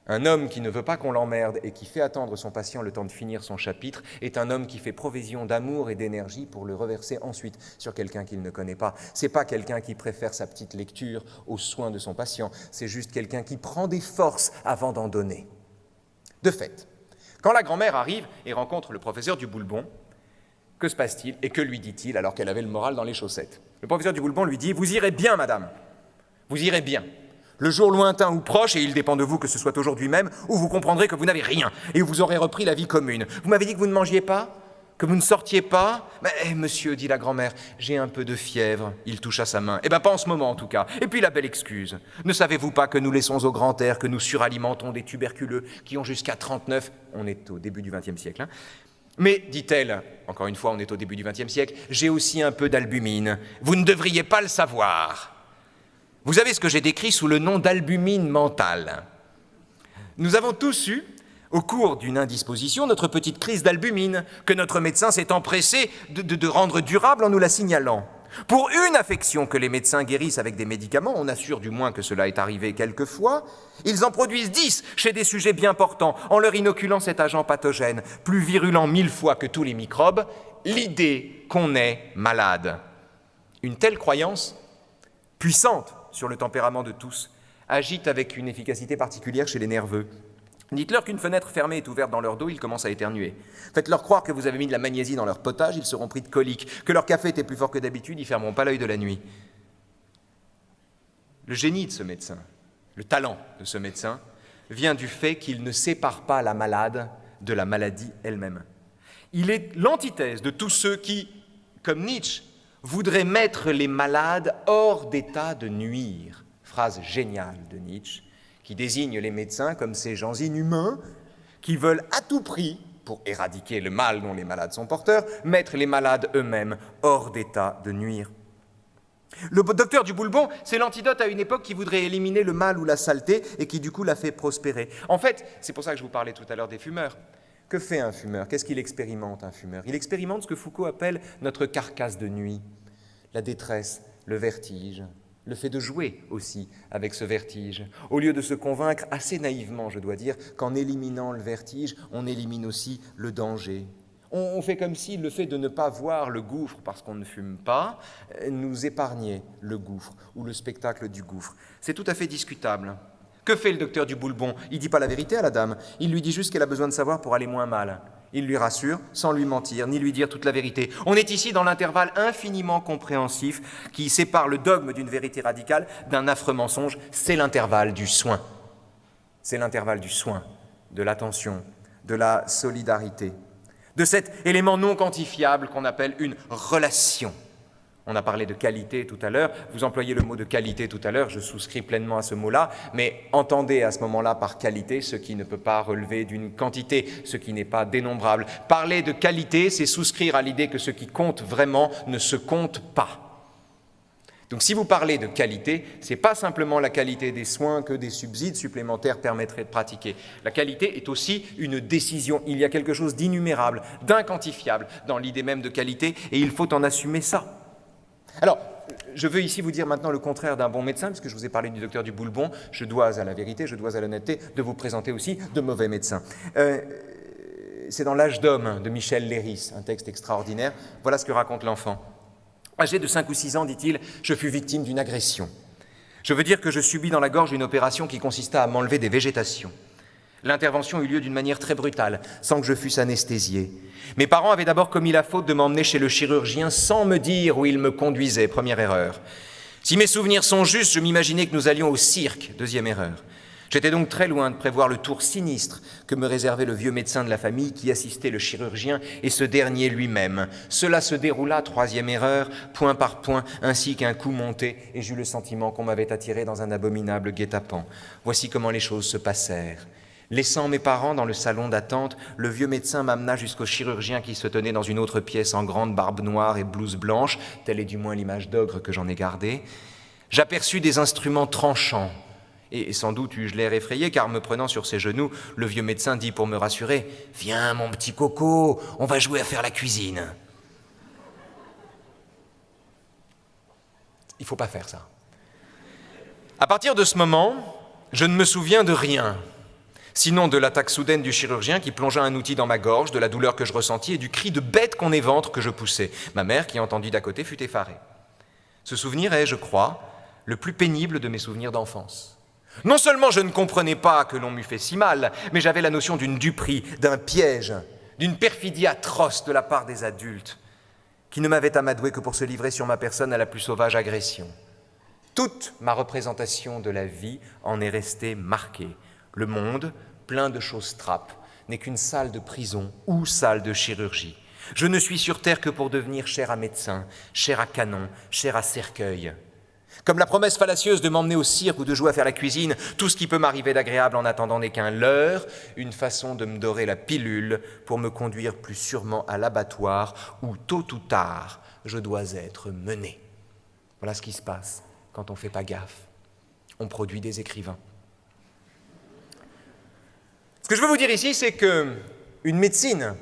Un homme qui ne veut pas qu'on l'emmerde et qui fait attendre son patient le temps de finir son chapitre est un homme qui fait provision d'amour et d'énergie pour le reverser ensuite sur quelqu'un qu'il ne connaît pas. Ce n'est pas quelqu'un qui préfère sa petite lecture aux soins de son patient, c'est juste quelqu'un qui prend des forces avant d'en donner. De fait, quand la grand-mère arrive et rencontre le professeur du Boulbon, que se passe-t-il et que lui dit-il alors qu'elle avait le moral dans les chaussettes? Le professeur du Boulbon lui dit « Vous irez bien, madame, vous irez bien. Le jour lointain ou proche, et il dépend de vous que ce soit aujourd'hui même, où vous comprendrez que vous n'avez rien et où vous aurez repris la vie commune. Vous m'avez dit que vous ne mangiez pas, que vous ne sortiez pas. Mais monsieur, dit la grand-mère, j'ai un peu de fièvre. Il toucha sa main. Eh bien, pas en ce moment en tout cas. Et puis la belle excuse. Ne savez-vous pas que nous laissons au grand air, que nous suralimentons des tuberculeux qui ont jusqu'à 39, on est au début du XXe siècle, hein. Mais, dit-elle, encore une fois, on est au début du XXe siècle, j'ai aussi un peu d'albumine. Vous ne devriez pas le savoir. Vous avez ce que j'ai décrit sous le nom d'albumine mentale. Nous avons tous eu, au cours d'une indisposition, notre petite crise d'albumine, que notre médecin s'est empressé de rendre durable en nous la signalant. Pour une affection que les médecins guérissent avec des médicaments, on assure du moins que cela est arrivé quelquefois, ils en produisent 10 chez des sujets bien portants, en leur inoculant cet agent pathogène, plus virulent 1000 fois que tous les microbes, l'idée qu'on est malade. Une telle croyance, puissante sur le tempérament de tous, agite avec une efficacité particulière chez les nerveux. Dites-leur qu'une fenêtre fermée est ouverte dans leur dos, ils commencent à éternuer. Faites-leur croire que vous avez mis de la magnésie dans leur potage, ils seront pris de colique. Que leur café était plus fort que d'habitude, ils fermeront pas l'œil de la nuit. Le génie de ce médecin, le talent de ce médecin, vient du fait qu'il ne sépare pas la malade de la maladie elle-même. Il est l'antithèse de tous ceux qui, comme Nietzsche, voudraient mettre les malades hors d'état de nuire. Phrase géniale de Nietzsche, qui désigne les médecins comme ces gens inhumains qui veulent à tout prix, pour éradiquer le mal dont les malades sont porteurs, mettre les malades eux-mêmes hors d'état de nuire. Le docteur du Boulbon, c'est l'antidote à une époque qui voudrait éliminer le mal ou la saleté et qui du coup l'a fait prospérer. En fait, c'est pour ça que je vous parlais tout à l'heure des fumeurs. Que fait un fumeur? Qu'est-ce qu'il expérimente, un fumeur? Il expérimente ce que Foucault appelle notre carcasse de nuit, la détresse, le vertige, le fait de jouer aussi avec ce vertige, au lieu de se convaincre assez naïvement, je dois dire, qu'en éliminant le vertige, on élimine aussi le danger. On fait comme si le fait de ne pas voir le gouffre parce qu'on ne fume pas nous épargnait le gouffre ou le spectacle du gouffre. C'est tout à fait discutable. Que fait le docteur du Boulbon? Il ne dit pas la vérité à la dame, il lui dit juste qu'elle a besoin de savoir pour aller moins mal. Il lui rassure, sans lui mentir, ni lui dire toute la vérité. On est ici dans l'intervalle infiniment compréhensif qui sépare le dogme d'une vérité radicale d'un affreux mensonge. C'est l'intervalle du soin. C'est l'intervalle du soin, de l'attention, de la solidarité, de cet élément non quantifiable qu'on appelle une relation. On a parlé de qualité tout à l'heure, vous employez le mot de qualité tout à l'heure, je souscris pleinement à ce mot-là, mais entendez à ce moment-là par qualité ce qui ne peut pas relever d'une quantité, ce qui n'est pas dénombrable. Parler de qualité, c'est souscrire à l'idée que ce qui compte vraiment ne se compte pas. Donc si vous parlez de qualité, ce n'est pas simplement la qualité des soins que des subsides supplémentaires permettraient de pratiquer. La qualité est aussi une décision. Il y a quelque chose d'innummérable, d'inquantifiable dans l'idée même de qualité, et il faut en assumer ça. Alors, je veux ici vous dire maintenant le contraire d'un bon médecin, puisque je vous ai parlé du docteur du Boulbon, je dois à la vérité, je dois à l'honnêteté de vous présenter aussi de mauvais médecins. C'est dans L'âge d'homme de Michel Léris, un texte extraordinaire. Voilà ce que raconte l'enfant. Âgé de 5 ou 6 ans, dit-il, je fus victime d'une agression. Je veux dire que je subis dans la gorge une opération qui consista à m'enlever des végétations. L'intervention eut lieu d'une manière très brutale, sans que je fusse anesthésié. Mes parents avaient d'abord commis la faute de m'emmener chez le chirurgien sans me dire où il me conduisait, première erreur. Si mes souvenirs sont justes, je m'imaginais que nous allions au cirque, deuxième erreur. J'étais donc très loin de prévoir le tour sinistre que me réservait le vieux médecin de la famille qui assistait le chirurgien et ce dernier lui-même. Cela se déroula, troisième erreur, point par point, ainsi qu'un coup monté, et j'eus le sentiment qu'on m'avait attiré dans un abominable guet-apens. Voici comment les choses se passèrent. Laissant mes parents dans le salon d'attente, le vieux médecin m'amena jusqu'au chirurgien qui se tenait dans une autre pièce en grande barbe noire et blouse blanche, telle est du moins l'image d'ogre que j'en ai gardée. J'aperçus des instruments tranchants, et sans doute eus-je l'air effrayé, car me prenant sur ses genoux, le vieux médecin dit pour me rassurer « Viens, mon petit coco, on va jouer à faire la cuisine. » Il ne faut pas faire ça. À partir de ce moment, je ne me souviens de rien, sinon de l'attaque soudaine du chirurgien qui plongea un outil dans ma gorge, de la douleur que je ressentis et du cri de bête qu'on éventre que je poussais. Ma mère, qui entendit d'à côté, fut effarée. Ce souvenir est, je crois, le plus pénible de mes souvenirs d'enfance. Non seulement je ne comprenais pas que l'on m'eût fait si mal, mais j'avais la notion d'une duperie, d'un piège, d'une perfidie atroce de la part des adultes, qui ne m'avaient amadoué que pour se livrer sur ma personne à la plus sauvage agression. Toute ma représentation de la vie en est restée marquée. Le monde, plein de choses trappes, n'est qu'une salle de prison ou salle de chirurgie. Je ne suis sur terre que pour devenir chair à médecin, chair à canon, chair à cercueil. Comme la promesse fallacieuse de m'emmener au cirque ou de jouer à faire la cuisine, tout ce qui peut m'arriver d'agréable en attendant n'est qu'un leurre, une façon de me dorer la pilule pour me conduire plus sûrement à l'abattoir où, tôt ou tard, je dois être mené. Voilà ce qui se passe quand on ne fait pas gaffe. On produit des écrivains. Ce que je veux vous dire ici, c'est qu'une médecine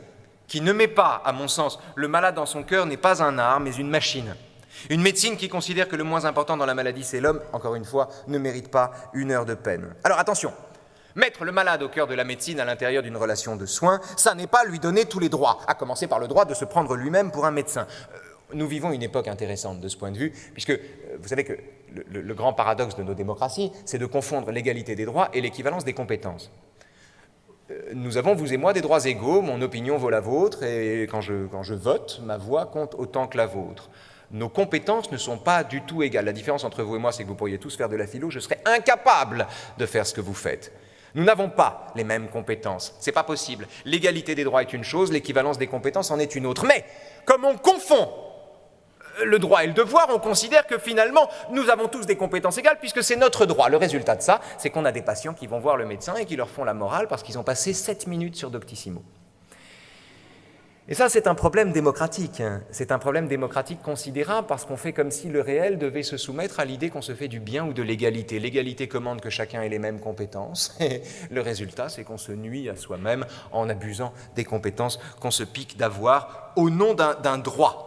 qui ne met pas, à mon sens, le malade dans son cœur n'est pas un art, mais une machine. Une médecine qui considère que le moins important dans la maladie, c'est l'homme, encore une fois, ne mérite pas une heure de peine. Alors attention, mettre le malade au cœur de la médecine à l'intérieur d'une relation de soins, ça n'est pas lui donner tous les droits, à commencer par le droit de se prendre lui-même pour un médecin. Nous vivons une époque intéressante de ce point de vue, puisque vous savez que le grand paradoxe de nos démocraties, c'est de confondre l'égalité des droits et l'équivalence des compétences. Nous avons, vous et moi, des droits égaux, mon opinion vaut la vôtre, et quand je vote, ma voix compte autant que la vôtre. Nos compétences ne sont pas du tout égales. La différence entre vous et moi, c'est que vous pourriez tous faire de la philo, je serais incapable de faire ce que vous faites. Nous n'avons pas les mêmes compétences, c'est pas possible. L'égalité des droits est une chose, l'équivalence des compétences en est une autre. Mais, comme on confond le droit et le devoir, on considère que finalement, nous avons tous des compétences égales puisque c'est notre droit. Le résultat de ça, c'est qu'on a des patients qui vont voir le médecin et qui leur font la morale parce qu'ils ont passé 7 minutes sur Doctissimo. Et ça, c'est un problème démocratique. C'est un problème démocratique considérable parce qu'on fait comme si le réel devait se soumettre à l'idée qu'on se fait du bien ou de l'égalité. L'égalité commande que chacun ait les mêmes compétences. Et le résultat, c'est qu'on se nuit à soi-même en abusant des compétences qu'on se pique d'avoir au nom d'un droit.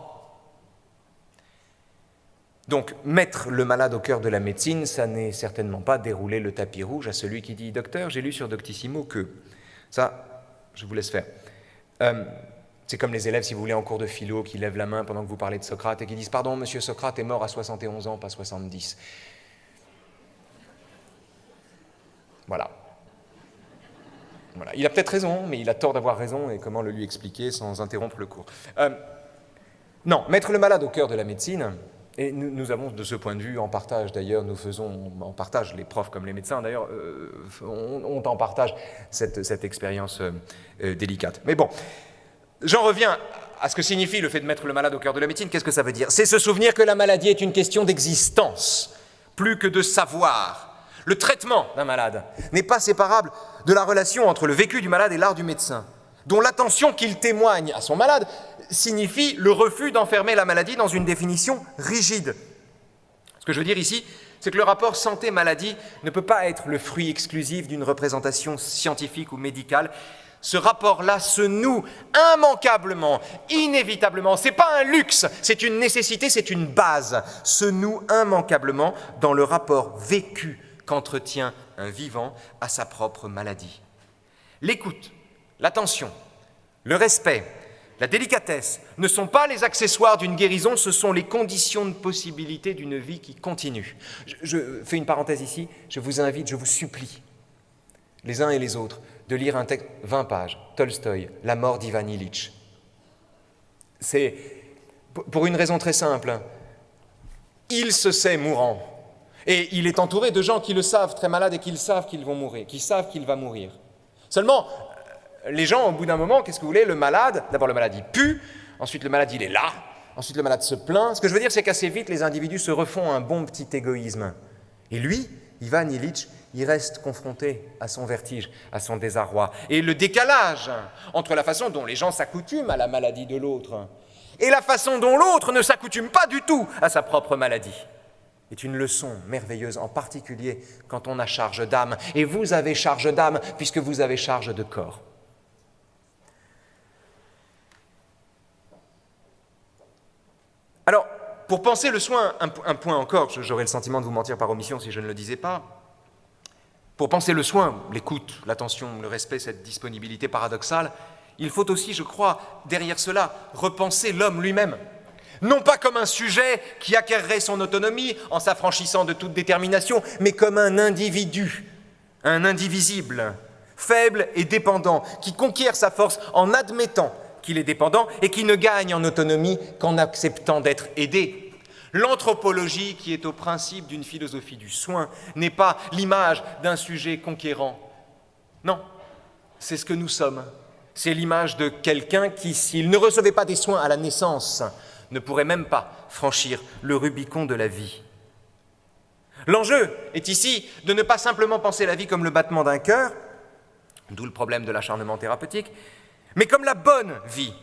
Donc, mettre le malade au cœur de la médecine, ça n'est certainement pas dérouler le tapis rouge à celui qui dit « Docteur, j'ai lu sur Doctissimo que… » Ça, je vous laisse faire. C'est comme les élèves, si vous voulez, en cours de philo, qui lèvent la main pendant que vous parlez de Socrate et qui disent « Pardon, monsieur Socrate est mort à 71 ans, pas 70. » Voilà. Il a peut-être raison, mais il a tort d'avoir raison, et comment le lui expliquer sans interrompre le cours. Non, mettre le malade au cœur de la médecine, et nous avons de ce point de vue en partage, d'ailleurs, nous faisons en partage, les profs comme les médecins d'ailleurs, ont en partage cette expérience délicate. Mais bon, j'en reviens à ce que signifie le fait de mettre le malade au cœur de la médecine. Qu'est-ce que ça veut dire? C'est se souvenir que la maladie est une question d'existence, plus que de savoir. Le traitement d'un malade n'est pas séparable de la relation entre le vécu du malade et l'art du médecin, dont l'attention qu'il témoigne à son malade signifie le refus d'enfermer la maladie dans une définition rigide. Ce que je veux dire ici, c'est que le rapport santé-maladie ne peut pas être le fruit exclusif d'une représentation scientifique ou médicale. Ce rapport-là se noue immanquablement, inévitablement. Ce n'est pas un luxe, c'est une nécessité, c'est une base. Se noue immanquablement dans le rapport vécu qu'entretient un vivant à sa propre maladie. L'écoute, l'attention, le respect, la délicatesse ne sont pas les accessoires d'une guérison, ce sont les conditions de possibilité d'une vie qui continue. Je fais une parenthèse ici, je vous invite, je vous supplie, les uns et les autres, de lire un texte, 20 pages, Tolstoï, La mort d'Ivan Ilitch. C'est pour une raison très simple. Il se sait mourant. Et il est entouré de gens qui le savent, très malades, et qui savent qu'ils vont mourir, qui savent qu'il va mourir. Seulement, les gens, au bout d'un moment, qu'est-ce que vous voulez? Le malade, d'abord le malade, il pue, ensuite le malade, il est là, ensuite le malade se plaint. Ce que je veux dire, c'est qu'assez vite, les individus se refont un bon petit égoïsme. Et lui, Ivan Ilitch, il reste confronté à son vertige, à son désarroi. Et le décalage entre la façon dont les gens s'accoutument à la maladie de l'autre et la façon dont l'autre ne s'accoutume pas du tout à sa propre maladie est une leçon merveilleuse, en particulier quand on a charge d'âme. Et vous avez charge d'âme puisque vous avez charge de corps. Alors, pour penser le soin, un point encore, j'aurais le sentiment de vous mentir par omission si je ne le disais pas. Pour penser le soin, l'écoute, l'attention, le respect, cette disponibilité paradoxale, il faut aussi, je crois, derrière cela, repenser l'homme lui-même. Non pas comme un sujet qui acquerrait son autonomie en s'affranchissant de toute détermination, mais comme un individu, un indivisible, faible et dépendant, qui conquiert sa force en admettant qu'il est dépendant et qui ne gagne en autonomie qu'en acceptant d'être aidé. L'anthropologie, qui est au principe d'une philosophie du soin, n'est pas l'image d'un sujet conquérant. Non, c'est ce que nous sommes. C'est l'image de quelqu'un qui, s'il ne recevait pas des soins à la naissance, ne pourrait même pas franchir le Rubicon de la vie. L'enjeu est ici de ne pas simplement penser la vie comme le battement d'un cœur, d'où le problème de l'acharnement thérapeutique, mais comme la bonne vie,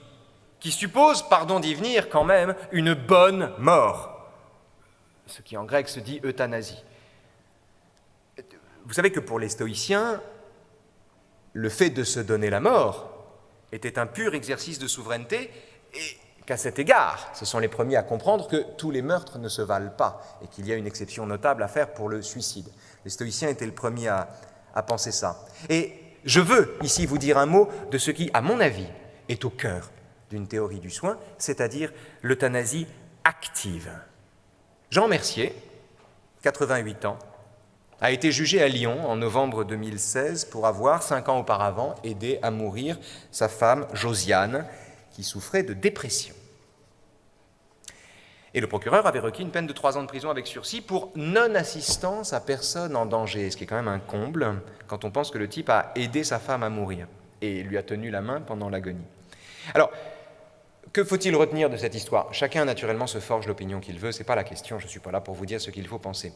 qui suppose, pardon d'y venir quand même, une bonne mort. Ce qui en grec se dit euthanasie. Vous savez que pour les stoïciens, le fait de se donner la mort était un pur exercice de souveraineté et qu'à cet égard, ce sont les premiers à comprendre que tous les meurtres ne se valent pas et qu'il y a une exception notable à faire pour le suicide. Les stoïciens étaient les premiers à penser ça. Et je veux ici vous dire un mot de ce qui, à mon avis, est au cœur d'une théorie du soin, c'est-à-dire l'euthanasie active. Jean Mercier, 88 ans, a été jugé à Lyon en novembre 2016 pour avoir, 5 ans auparavant, aidé à mourir sa femme Josiane, qui souffrait de dépression. Et le procureur avait requis une peine de 3 ans de prison avec sursis pour non-assistance à personne en danger, ce qui est quand même un comble quand on pense que le type a aidé sa femme à mourir et lui a tenu la main pendant l'agonie. Alors, que faut-il retenir de cette histoire ? Chacun, naturellement, se forge l'opinion qu'il veut, ce n'est pas la question, je ne suis pas là pour vous dire ce qu'il faut penser.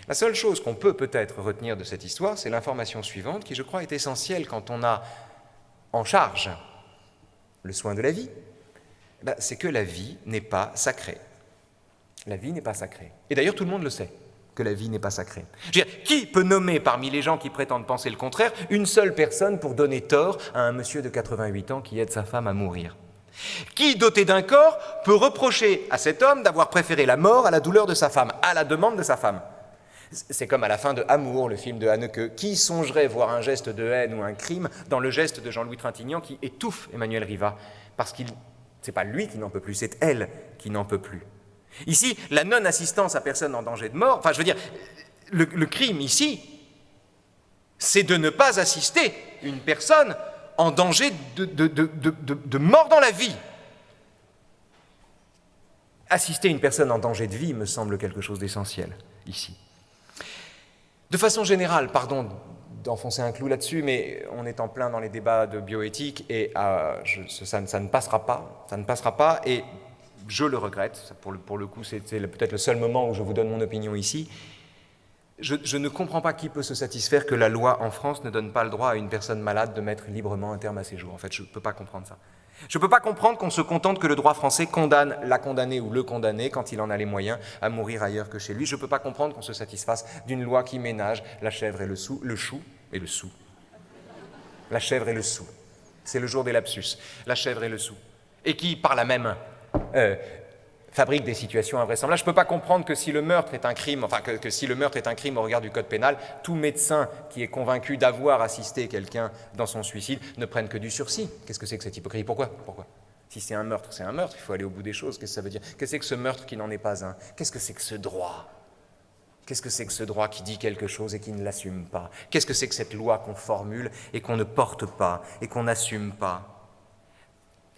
La seule chose qu'on peut peut-être retenir de cette histoire, c'est l'information suivante, qui, je crois, est essentielle quand on a en charge le soin de la vie, c'est que la vie n'est pas sacrée. La vie n'est pas sacrée. Et d'ailleurs, tout le monde le sait, que la vie n'est pas sacrée. Je veux dire, qui peut nommer parmi les gens qui prétendent penser le contraire une seule personne pour donner tort à un monsieur de 88 ans qui aide sa femme à mourir ? Qui, doté d'un corps, peut reprocher à cet homme d'avoir préféré la mort à la douleur de sa femme, à la demande de sa femme ? C'est comme à la fin de Amour, le film de Haneke. Qui songerait voir un geste de haine ou un crime dans le geste de Jean-Louis Trintignant qui étouffe Emmanuel Riva ? Parce que c'est pas lui qui n'en peut plus, c'est elle qui n'en peut plus. Ici, la non-assistance à personne en danger de mort, enfin je veux dire, le crime ici, c'est de ne pas assister une personne en danger de mort dans la vie. Assister une personne en danger de vie me semble quelque chose d'essentiel ici. De façon générale, pardon d'enfoncer un clou là-dessus, mais on est en plein dans les débats de bioéthique et ça ne passera pas, et je le regrette, pour le coup c'est peut-être le seul moment où je vous donne mon opinion ici. Je ne comprends pas qui peut se satisfaire que la loi en France ne donne pas le droit à une personne malade de mettre librement un terme à ses jours. En fait, je ne peux pas comprendre ça. Je ne peux pas comprendre qu'on se contente que le droit français condamne la condamnée ou le condamné, quand il en a les moyens, à mourir ailleurs que chez lui. Je ne peux pas comprendre qu'on se satisfasse d'une loi qui ménage la chèvre et le chou et le sou. La chèvre et le sou. C'est le jour des lapsus. La chèvre et le sou. Et qui, par la même... fabrique des situations invraisemblables. Je ne peux pas comprendre que si le meurtre est un crime, que si le meurtre est un crime au regard du code pénal, tout médecin qui est convaincu d'avoir assisté quelqu'un dans son suicide ne prenne que du sursis. Qu'est-ce que c'est que cette hypocrisie ? Pourquoi ? Si c'est un meurtre, c'est un meurtre, il faut aller au bout des choses. Qu'est-ce que ça veut dire ? Qu'est-ce que c'est que ce meurtre qui n'en est pas un ? Qu'est-ce que c'est que ce droit ? Qu'est-ce que c'est que ce droit qui dit quelque chose et qui ne l'assume pas ? Qu'est-ce que c'est que cette loi qu'on formule et qu'on ne porte pas et qu'on n'assume pas ?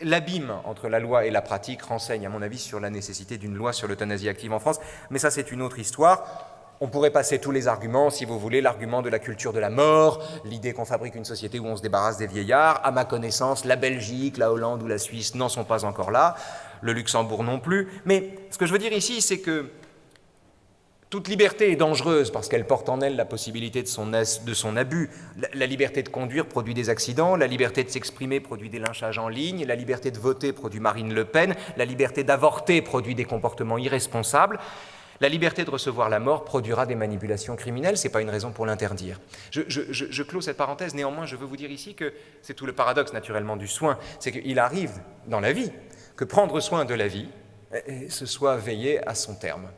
L'abîme entre la loi et la pratique renseigne, à mon avis, sur la nécessité d'une loi sur l'euthanasie active en France. Mais ça, c'est une autre histoire. On pourrait passer tous les arguments, si vous voulez, l'argument de la culture de la mort, l'idée qu'on fabrique une société où on se débarrasse des vieillards. À ma connaissance, la Belgique, la Hollande ou la Suisse n'en sont pas encore là, le Luxembourg non plus. Mais ce que je veux dire ici, c'est que Toute liberté est dangereuse parce qu'elle porte en elle la possibilité de son abus. La liberté de conduire produit des accidents, la liberté de s'exprimer produit des lynchages en ligne, la liberté de voter produit Marine Le Pen, la liberté d'avorter produit des comportements irresponsables. La liberté de recevoir la mort produira des manipulations criminelles, ce n'est pas une raison pour l'interdire. Je clôt cette parenthèse, néanmoins je veux vous dire ici que c'est tout le paradoxe naturellement du soin, c'est qu'il arrive dans la vie que prendre soin de la vie, ce soit veiller à son terme.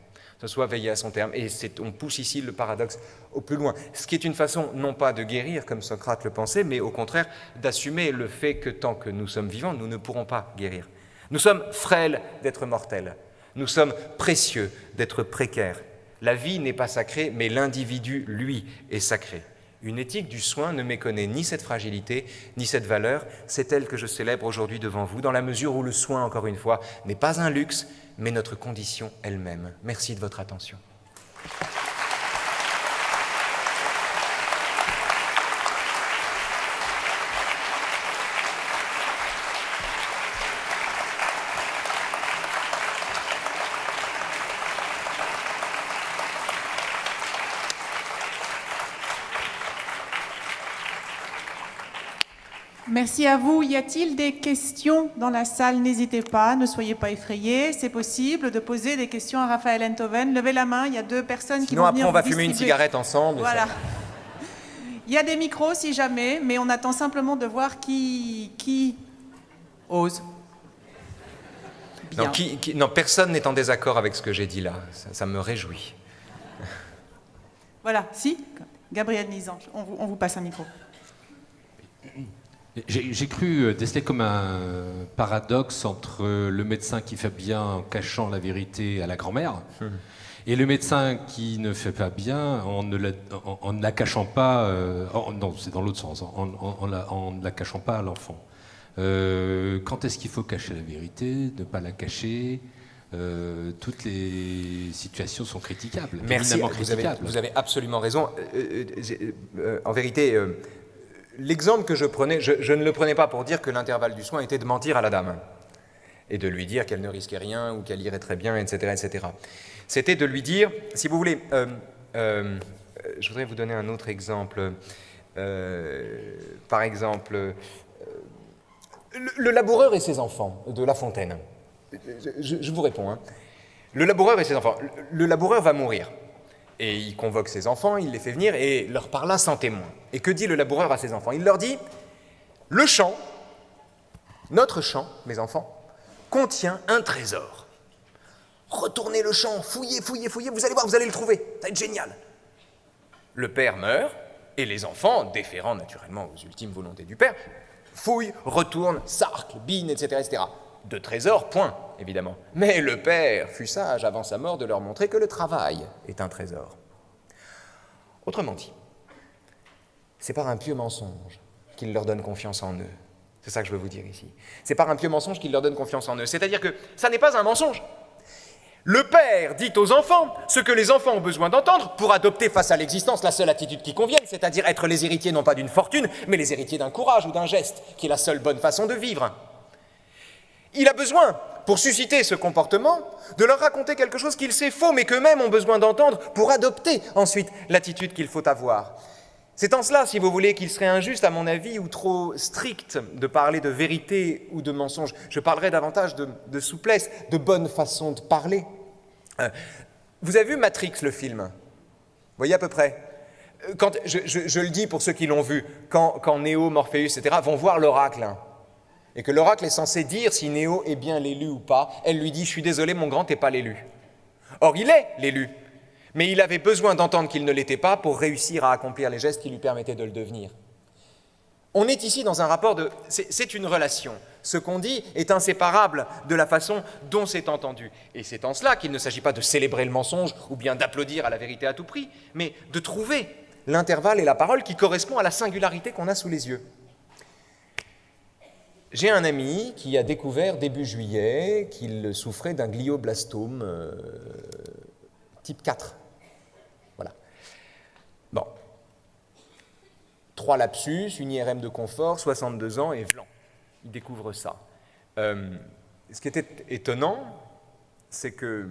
Et on pousse ici le paradoxe au plus loin. Ce qui est une façon, non pas de guérir, comme Socrate le pensait, mais au contraire d'assumer le fait que tant que nous sommes vivants, nous ne pourrons pas guérir. Nous sommes frêles d'être mortels. Nous sommes précieux d'être précaires. La vie n'est pas sacrée, mais l'individu, lui, est sacré. Une éthique du soin ne méconnaît ni cette fragilité, ni cette valeur. C'est elle que je célèbre aujourd'hui devant vous, dans la mesure où le soin, encore une fois, n'est pas un luxe, mais notre condition elle-même. Merci de votre attention. Merci à vous. Y a-t-il des questions dans la salle? N'hésitez pas, ne soyez pas effrayés. C'est possible de poser des questions à Raphaël Enthoven. Levez la main, il y a 2 personnes qui vont venir. Sinon, après, on va fumer une cigarette ensemble. Voilà. Il y a des micros si jamais, mais on attend simplement de voir qui ose. Bien. Non, personne n'est en désaccord avec ce que j'ai dit là. Ça me réjouit. Voilà, si Gabriel Nisange, on vous passe un micro. J'ai cru déceler comme un paradoxe entre le médecin qui fait bien en cachant la vérité à la grand-mère et le médecin qui ne fait pas bien en ne la cachant pas, non, c'est dans l'autre sens, en ne la cachant pas à l'enfant. Quand est-ce qu'il faut cacher la vérité, ne pas la cacher? Toutes les situations sont critiquables. Merci, vous avez absolument raison. En vérité, l'exemple que je prenais, je ne le prenais pas pour dire que l'intervalle du soin était de mentir à la dame et de lui dire qu'elle ne risquait rien ou qu'elle irait très bien, etc., etc. C'était de lui dire, si vous voulez, je voudrais vous donner un autre exemple. Par exemple, le laboureur et ses enfants de La Fontaine. Je vous réponds. Hein. Le laboureur et ses enfants. Le laboureur va mourir. Et il convoque ses enfants, il les fait venir et leur parle là sans témoin. Et que dit le laboureur à ses enfants? Il leur dit, le champ, notre champ, mes enfants, contient un trésor. Retournez le champ, fouillez, fouillez, fouillez, vous allez voir, vous allez le trouver, ça va être génial. Le père meurt et les enfants, déférant naturellement aux ultimes volontés du père, fouillent, retournent, sarclent, binent, etc., etc. De trésor, point, évidemment. Mais le père fut sage avant sa mort de leur montrer que le travail est un trésor. Autrement dit, c'est par un pieux mensonge qu'il leur donne confiance en eux. C'est ça que je veux vous dire ici. C'est par un pieux mensonge qu'il leur donne confiance en eux. C'est-à-dire que ça n'est pas un mensonge. Le père dit aux enfants ce que les enfants ont besoin d'entendre pour adopter face à l'existence la seule attitude qui convienne, c'est-à-dire être les héritiers non pas d'une fortune, mais les héritiers d'un courage ou d'un geste, qui est la seule bonne façon de vivre. Il a besoin, pour susciter ce comportement, de leur raconter quelque chose qu'ils sait faux, mais qu'eux-mêmes ont besoin d'entendre pour adopter ensuite l'attitude qu'il faut avoir. C'est en cela, si vous voulez, qu'il serait injuste, à mon avis, ou trop strict de parler de vérité ou de mensonge. Je parlerai davantage de souplesse, de bonne façon de parler. Vous avez vu Matrix, le film? Vous voyez à peu près? Je le dis pour ceux qui l'ont vu, quand Néo, Morpheus, etc. vont voir l'oracle, hein, et que l'oracle est censé dire si Néo est bien l'élu ou pas, elle lui dit « Je suis désolé, mon grand, t'es pas l'élu ». Or, il est l'élu, mais il avait besoin d'entendre qu'il ne l'était pas pour réussir à accomplir les gestes qui lui permettaient de le devenir. On est ici dans un rapport de... C'est une relation. Ce qu'on dit est inséparable de la façon dont c'est entendu. Et c'est en cela qu'il ne s'agit pas de célébrer le mensonge ou bien d'applaudir à la vérité à tout prix, mais de trouver l'intervalle et la parole qui correspond à la singularité qu'on a sous les yeux. J'ai un ami qui a découvert début juillet qu'il souffrait d'un glioblastome type 4. Voilà. Bon. 3 lapsus, une IRM de confort, 62 ans et blanc. Il découvre ça. Ce qui était étonnant, c'est que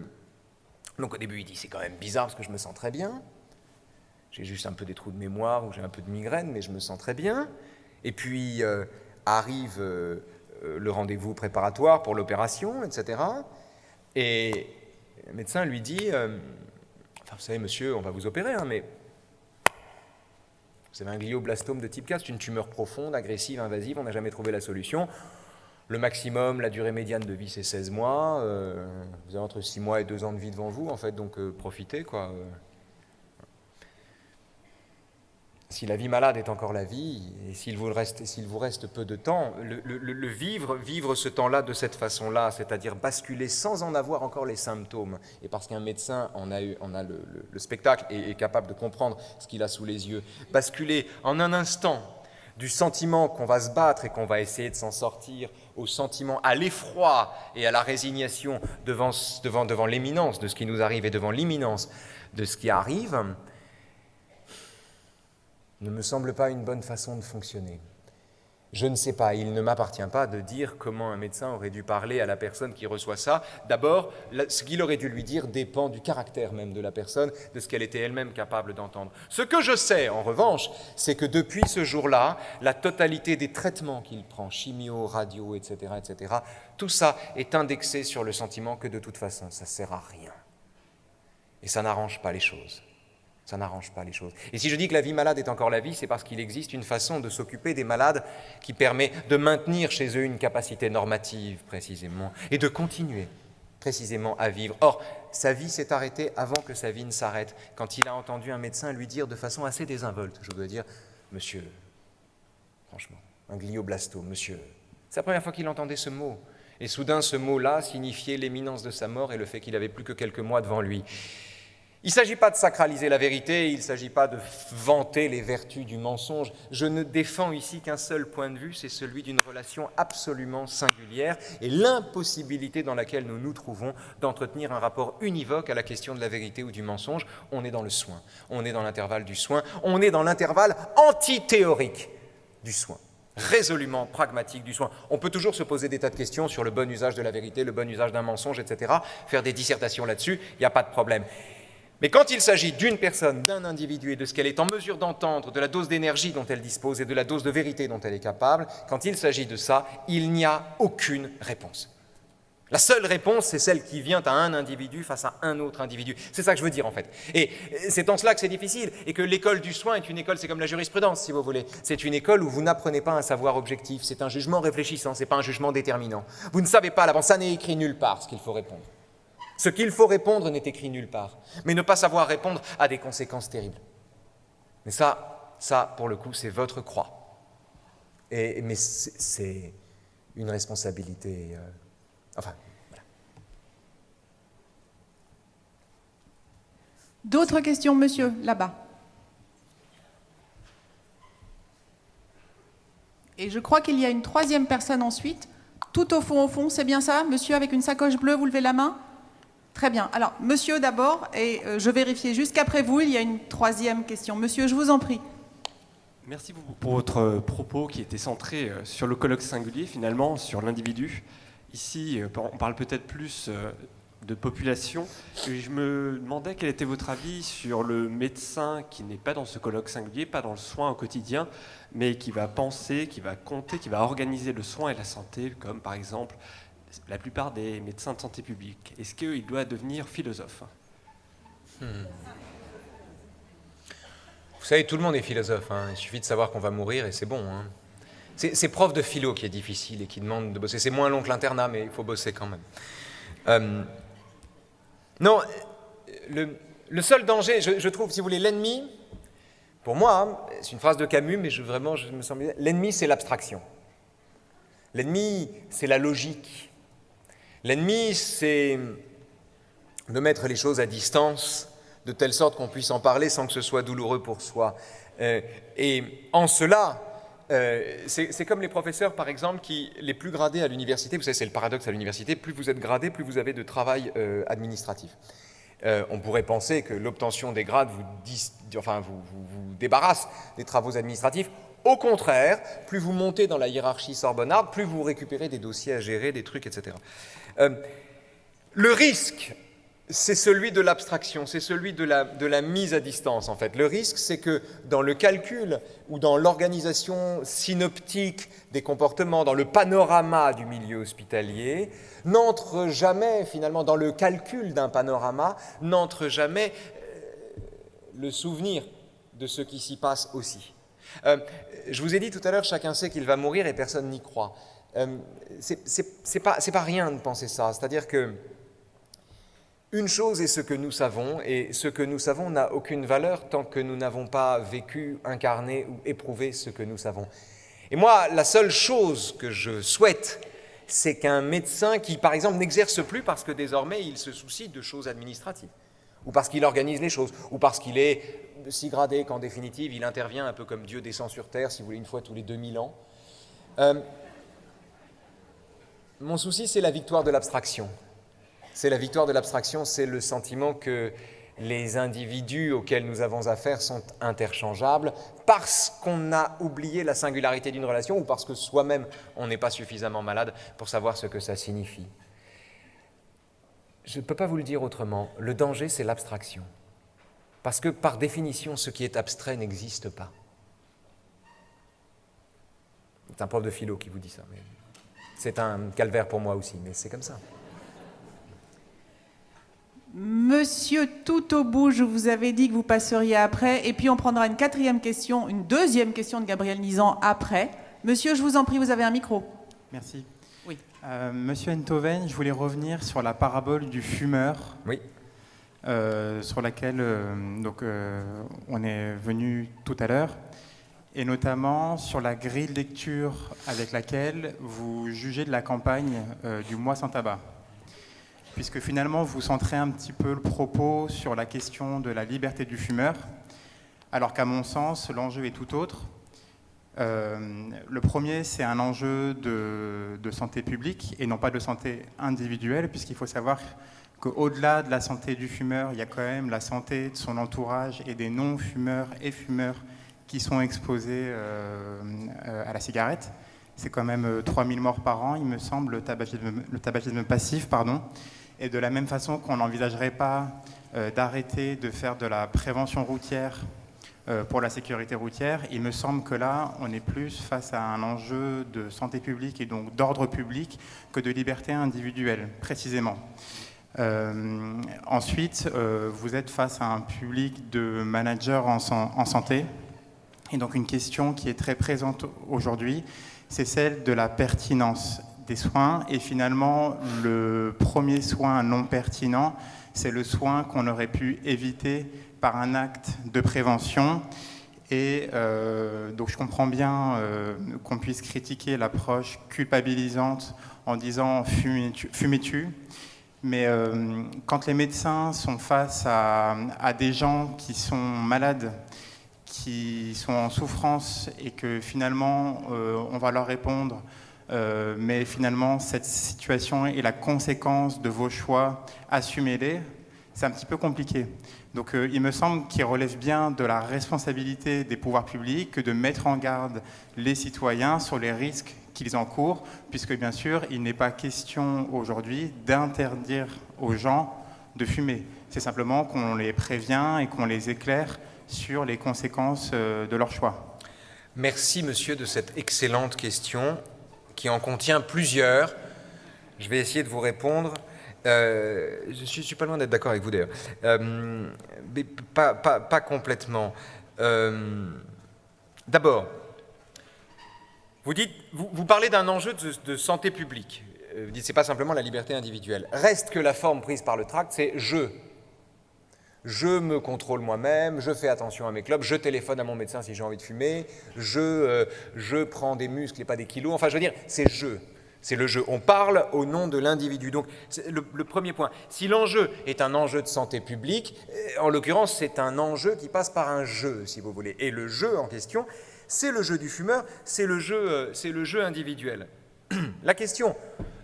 Donc au début, il dit, c'est quand même bizarre parce que je me sens très bien. J'ai juste un peu des trous de mémoire ou j'ai un peu de migraine, mais je me sens très bien. Et puis arrive le rendez-vous préparatoire pour l'opération, etc. Et le médecin lui dit, vous savez, monsieur, on va vous opérer, mais vous avez un glioblastome de type 4, c'est une tumeur profonde, agressive, invasive, on n'a jamais trouvé la solution. Le maximum, la durée médiane de vie, c'est 16 mois. Vous avez entre 6 mois et 2 ans de vie devant vous, en fait, donc profitez, quoi. Si la vie malade est encore la vie, et s'il vous reste peu de temps, le vivre ce temps-là de cette façon-là, c'est-à-dire basculer sans en avoir encore les symptômes, et parce qu'un médecin on a le spectacle et est capable de comprendre ce qu'il a sous les yeux, basculer en un instant du sentiment qu'on va se battre et qu'on va essayer de s'en sortir, au sentiment, à l'effroi et à la résignation devant l'imminence de ce qui nous arrive et devant l'imminence de ce qui arrive, ne me semble pas une bonne façon de fonctionner. Je ne sais pas, il ne m'appartient pas de dire comment un médecin aurait dû parler à la personne qui reçoit ça. D'abord, ce qu'il aurait dû lui dire dépend du caractère même de la personne, de ce qu'elle était elle-même capable d'entendre. Ce que je sais, en revanche, c'est que depuis ce jour-là, la totalité des traitements qu'il prend, chimio, radio, etc., tout ça est indexé sur le sentiment que de toute façon, ça ne sert à rien. Et ça n'arrange pas les choses. Ça n'arrange pas les choses. Et si je dis que la vie malade est encore la vie, c'est parce qu'il existe une façon de s'occuper des malades qui permet de maintenir chez eux une capacité normative, précisément, et de continuer, précisément, à vivre. Or, sa vie s'est arrêtée avant que sa vie ne s'arrête, quand il a entendu un médecin lui dire de façon assez désinvolte, je dois dire, « Monsieur, franchement, un glioblastome, monsieur. » C'est la première fois qu'il entendait ce mot. Et soudain, ce mot-là signifiait l'imminence de sa mort et le fait qu'il n'avait plus que quelques mois devant lui. Il ne s'agit pas de sacraliser la vérité, il ne s'agit pas de vanter les vertus du mensonge. Je ne défends ici qu'un seul point de vue, c'est celui d'une relation absolument singulière et l'impossibilité dans laquelle nous nous trouvons d'entretenir un rapport univoque à la question de la vérité ou du mensonge. On est dans le soin, on est dans l'intervalle du soin, on est dans l'intervalle antithéorique du soin, résolument pragmatique du soin. On peut toujours se poser des tas de questions sur le bon usage de la vérité, le bon usage d'un mensonge, etc., faire des dissertations là-dessus, il n'y a pas de problème. Mais quand il s'agit d'une personne, d'un individu et de ce qu'elle est en mesure d'entendre, de la dose d'énergie dont elle dispose et de la dose de vérité dont elle est capable, quand il s'agit de ça, il n'y a aucune réponse. La seule réponse, c'est celle qui vient à un individu face à un autre individu. C'est ça que je veux dire en fait. Et c'est en cela que c'est difficile et que l'école du soin est une école, c'est comme la jurisprudence si vous voulez. C'est une école où vous n'apprenez pas un savoir objectif, c'est un jugement réfléchissant, c'est pas un jugement déterminant. Vous ne savez pas à l'avance, ça n'est écrit nulle part ce qu'il faut répondre. Ce qu'il faut répondre n'est écrit nulle part. Mais ne pas savoir répondre a des conséquences terribles. Mais ça pour le coup, c'est votre croix. Mais c'est une responsabilité... voilà. D'autres questions, monsieur, là-bas? Et je crois qu'il y a une troisième personne ensuite. Tout au fond, c'est bien ça? Monsieur avec une sacoche bleue, vous levez la main? Très bien. Alors, monsieur d'abord, et je vérifiais jusqu'après vous, il y a une troisième question. Monsieur, je vous en prie. Merci beaucoup pour votre propos qui était centré sur le colloque singulier, finalement, sur l'individu. Ici, on parle peut-être plus de population. Et je me demandais quel était votre avis sur le médecin qui n'est pas dans ce colloque singulier, pas dans le soin au quotidien, mais qui va penser, qui va compter, qui va organiser le soin et la santé, comme par exemple la plupart des médecins de santé publique. Est-ce qu'il doit devenir philosophe? Vous savez, tout le monde est philosophe. Il suffit de savoir qu'on va mourir et c'est bon. C'est prof de philo qui est difficile et qui demande de bosser. C'est moins long que l'internat, mais il faut bosser quand même. Non, le seul danger, je trouve, si vous voulez, l'ennemi, pour moi, c'est une phrase de Camus, mais je me sens bien, l'ennemi, c'est l'abstraction. L'ennemi, c'est la logique. L'ennemi, c'est de mettre les choses à distance, de telle sorte qu'on puisse en parler sans que ce soit douloureux pour soi. Et en cela, c'est comme les professeurs, par exemple, les plus gradés à l'université, vous savez, c'est le paradoxe à l'université, plus vous êtes gradé, plus vous avez de travail administratif. On pourrait penser que l'obtention des grades vous débarrasse des travaux administratifs. Au contraire, plus vous montez dans la hiérarchie sorbonnarde, plus vous récupérez des dossiers à gérer, des trucs, etc. Le risque c'est celui de l'abstraction, c'est celui de la mise à distance, en fait. Le risque, c'est que dans le calcul ou dans l'organisation synoptique des comportements, dans le panorama du milieu hospitalier, n'entre jamais, finalement, dans le calcul d'un panorama, n'entre jamais le souvenir de ce qui s'y passe aussi. Je vous ai dit tout à l'heure, chacun sait qu'il va mourir et personne n'y croit. C'est pas rien de penser ça. C'est-à-dire que une chose est ce que nous savons, et ce que nous savons n'a aucune valeur tant que nous n'avons pas vécu, incarné ou éprouvé ce que nous savons. Et moi, la seule chose que je souhaite, c'est qu'un médecin qui, par exemple, n'exerce plus parce que désormais il se soucie de choses administratives, ou parce qu'il organise les choses, ou parce qu'il est si gradé qu'en définitive il intervient un peu comme Dieu descend sur terre, si vous voulez, une fois tous les 2000 ans. Mon souci, c'est la victoire de l'abstraction. C'est la victoire de l'abstraction, c'est le sentiment que les individus auxquels nous avons affaire sont interchangeables parce qu'on a oublié la singularité d'une relation ou parce que soi-même on n'est pas suffisamment malade pour savoir ce que ça signifie. Je ne peux pas vous le dire autrement, le danger c'est l'abstraction. Parce que par définition, ce qui est abstrait n'existe pas. C'est un prof de philo qui vous dit ça, mais c'est un calvaire pour moi aussi, mais c'est comme ça. Monsieur tout au bout, je vous avais dit que vous passeriez après, et puis on prendra une quatrième question, une deuxième question de Gabriel Nizan après. Monsieur, je vous en prie, vous avez un micro. Merci. Oui. Monsieur Enthoven, je voulais revenir sur la parabole du fumeur, Oui. sur laquelle on est venu tout à l'heure, et notamment sur la grille de lecture avec laquelle vous jugez de la campagne du mois sans tabac. Puisque finalement, vous centrez un petit peu le propos sur la question de la liberté du fumeur, alors qu'à mon sens, l'enjeu est tout autre. Le premier, c'est un enjeu de santé publique et non pas de santé individuelle, puisqu'il faut savoir qu'au-delà de la santé du fumeur, il y a quand même la santé de son entourage et des non-fumeurs et fumeurs qui sont exposés à la cigarette. C'est quand même 3000 morts par an, il me semble, le tabagisme passif, pardon. Et de la même façon qu'on n'envisagerait pas d'arrêter de faire de la prévention routière pour la sécurité routière, il me semble que là, on est plus face à un enjeu de santé publique et donc d'ordre public que de liberté individuelle, précisément. Ensuite, vous êtes face à un public de managers en santé. Et donc une question qui est très présente aujourd'hui, c'est celle de la pertinence des soins. Et finalement, le premier soin non pertinent, c'est le soin qu'on aurait pu éviter par un acte de prévention. Et donc je comprends bien qu'on puisse critiquer l'approche culpabilisante en disant « fumez-tu ». Mais quand les médecins sont face à des gens qui sont malades, qui sont en souffrance et que finalement on va leur répondre mais finalement cette situation est la conséquence de vos choix, assumez-les, c'est un petit peu compliqué. Donc il me semble qu'il relève bien de la responsabilité des pouvoirs publics que de mettre en garde les citoyens sur les risques qu'ils encourent, puisque bien sûr il n'est pas question aujourd'hui d'interdire aux gens de fumer. C'est simplement qu'on les prévient et qu'on les éclaire sur les conséquences de leur choix. Merci, monsieur, de cette excellente question qui en contient plusieurs. Je vais essayer de vous répondre. Je suis pas loin d'être d'accord avec vous, d'ailleurs. Mais pas complètement. D'abord, vous parlez d'un enjeu de santé publique. Vous dites, c'est pas simplement la liberté individuelle. Reste que la forme prise par le tract, c'est je. Je me contrôle moi-même, je fais attention à mes clopes, je téléphone à mon médecin si j'ai envie de fumer, je prends des muscles et pas des kilos. Enfin, je veux dire, c'est je. C'est le jeu. On parle au nom de l'individu. Donc, c'est le premier point. Si l'enjeu est un enjeu de santé publique, en l'occurrence, c'est un enjeu qui passe par un jeu, si vous voulez. Et le jeu en question, c'est le jeu du fumeur, c'est le jeu individuel. La question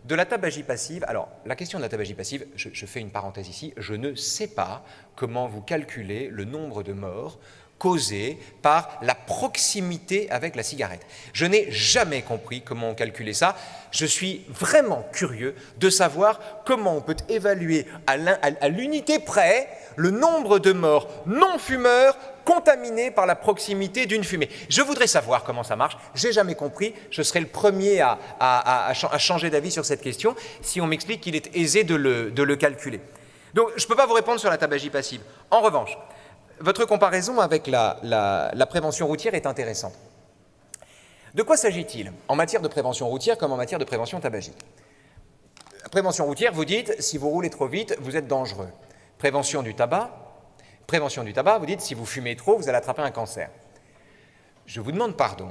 de la tabagie passive, alors la question de la tabagie passive, je fais une parenthèse ici, je ne sais pas comment vous calculez le nombre de morts causée par la proximité avec la cigarette. Je n'ai jamais compris comment on calculait ça. Je suis vraiment curieux de savoir comment on peut évaluer à l'unité près le nombre de morts non-fumeurs contaminés par la proximité d'une fumée. Je voudrais savoir comment ça marche. Je n'ai jamais compris. Je serai le premier à changer d'avis sur cette question si on m'explique qu'il est aisé de le calculer. Donc, je ne peux pas vous répondre sur la tabagie passive. En revanche, votre comparaison avec la prévention routière est intéressante. De quoi s'agit-il en matière de prévention routière comme en matière de prévention tabagique? Prévention routière, vous dites, si vous roulez trop vite, vous êtes dangereux. Prévention du tabac, vous dites, si vous fumez trop, vous allez attraper un cancer. Je vous demande pardon,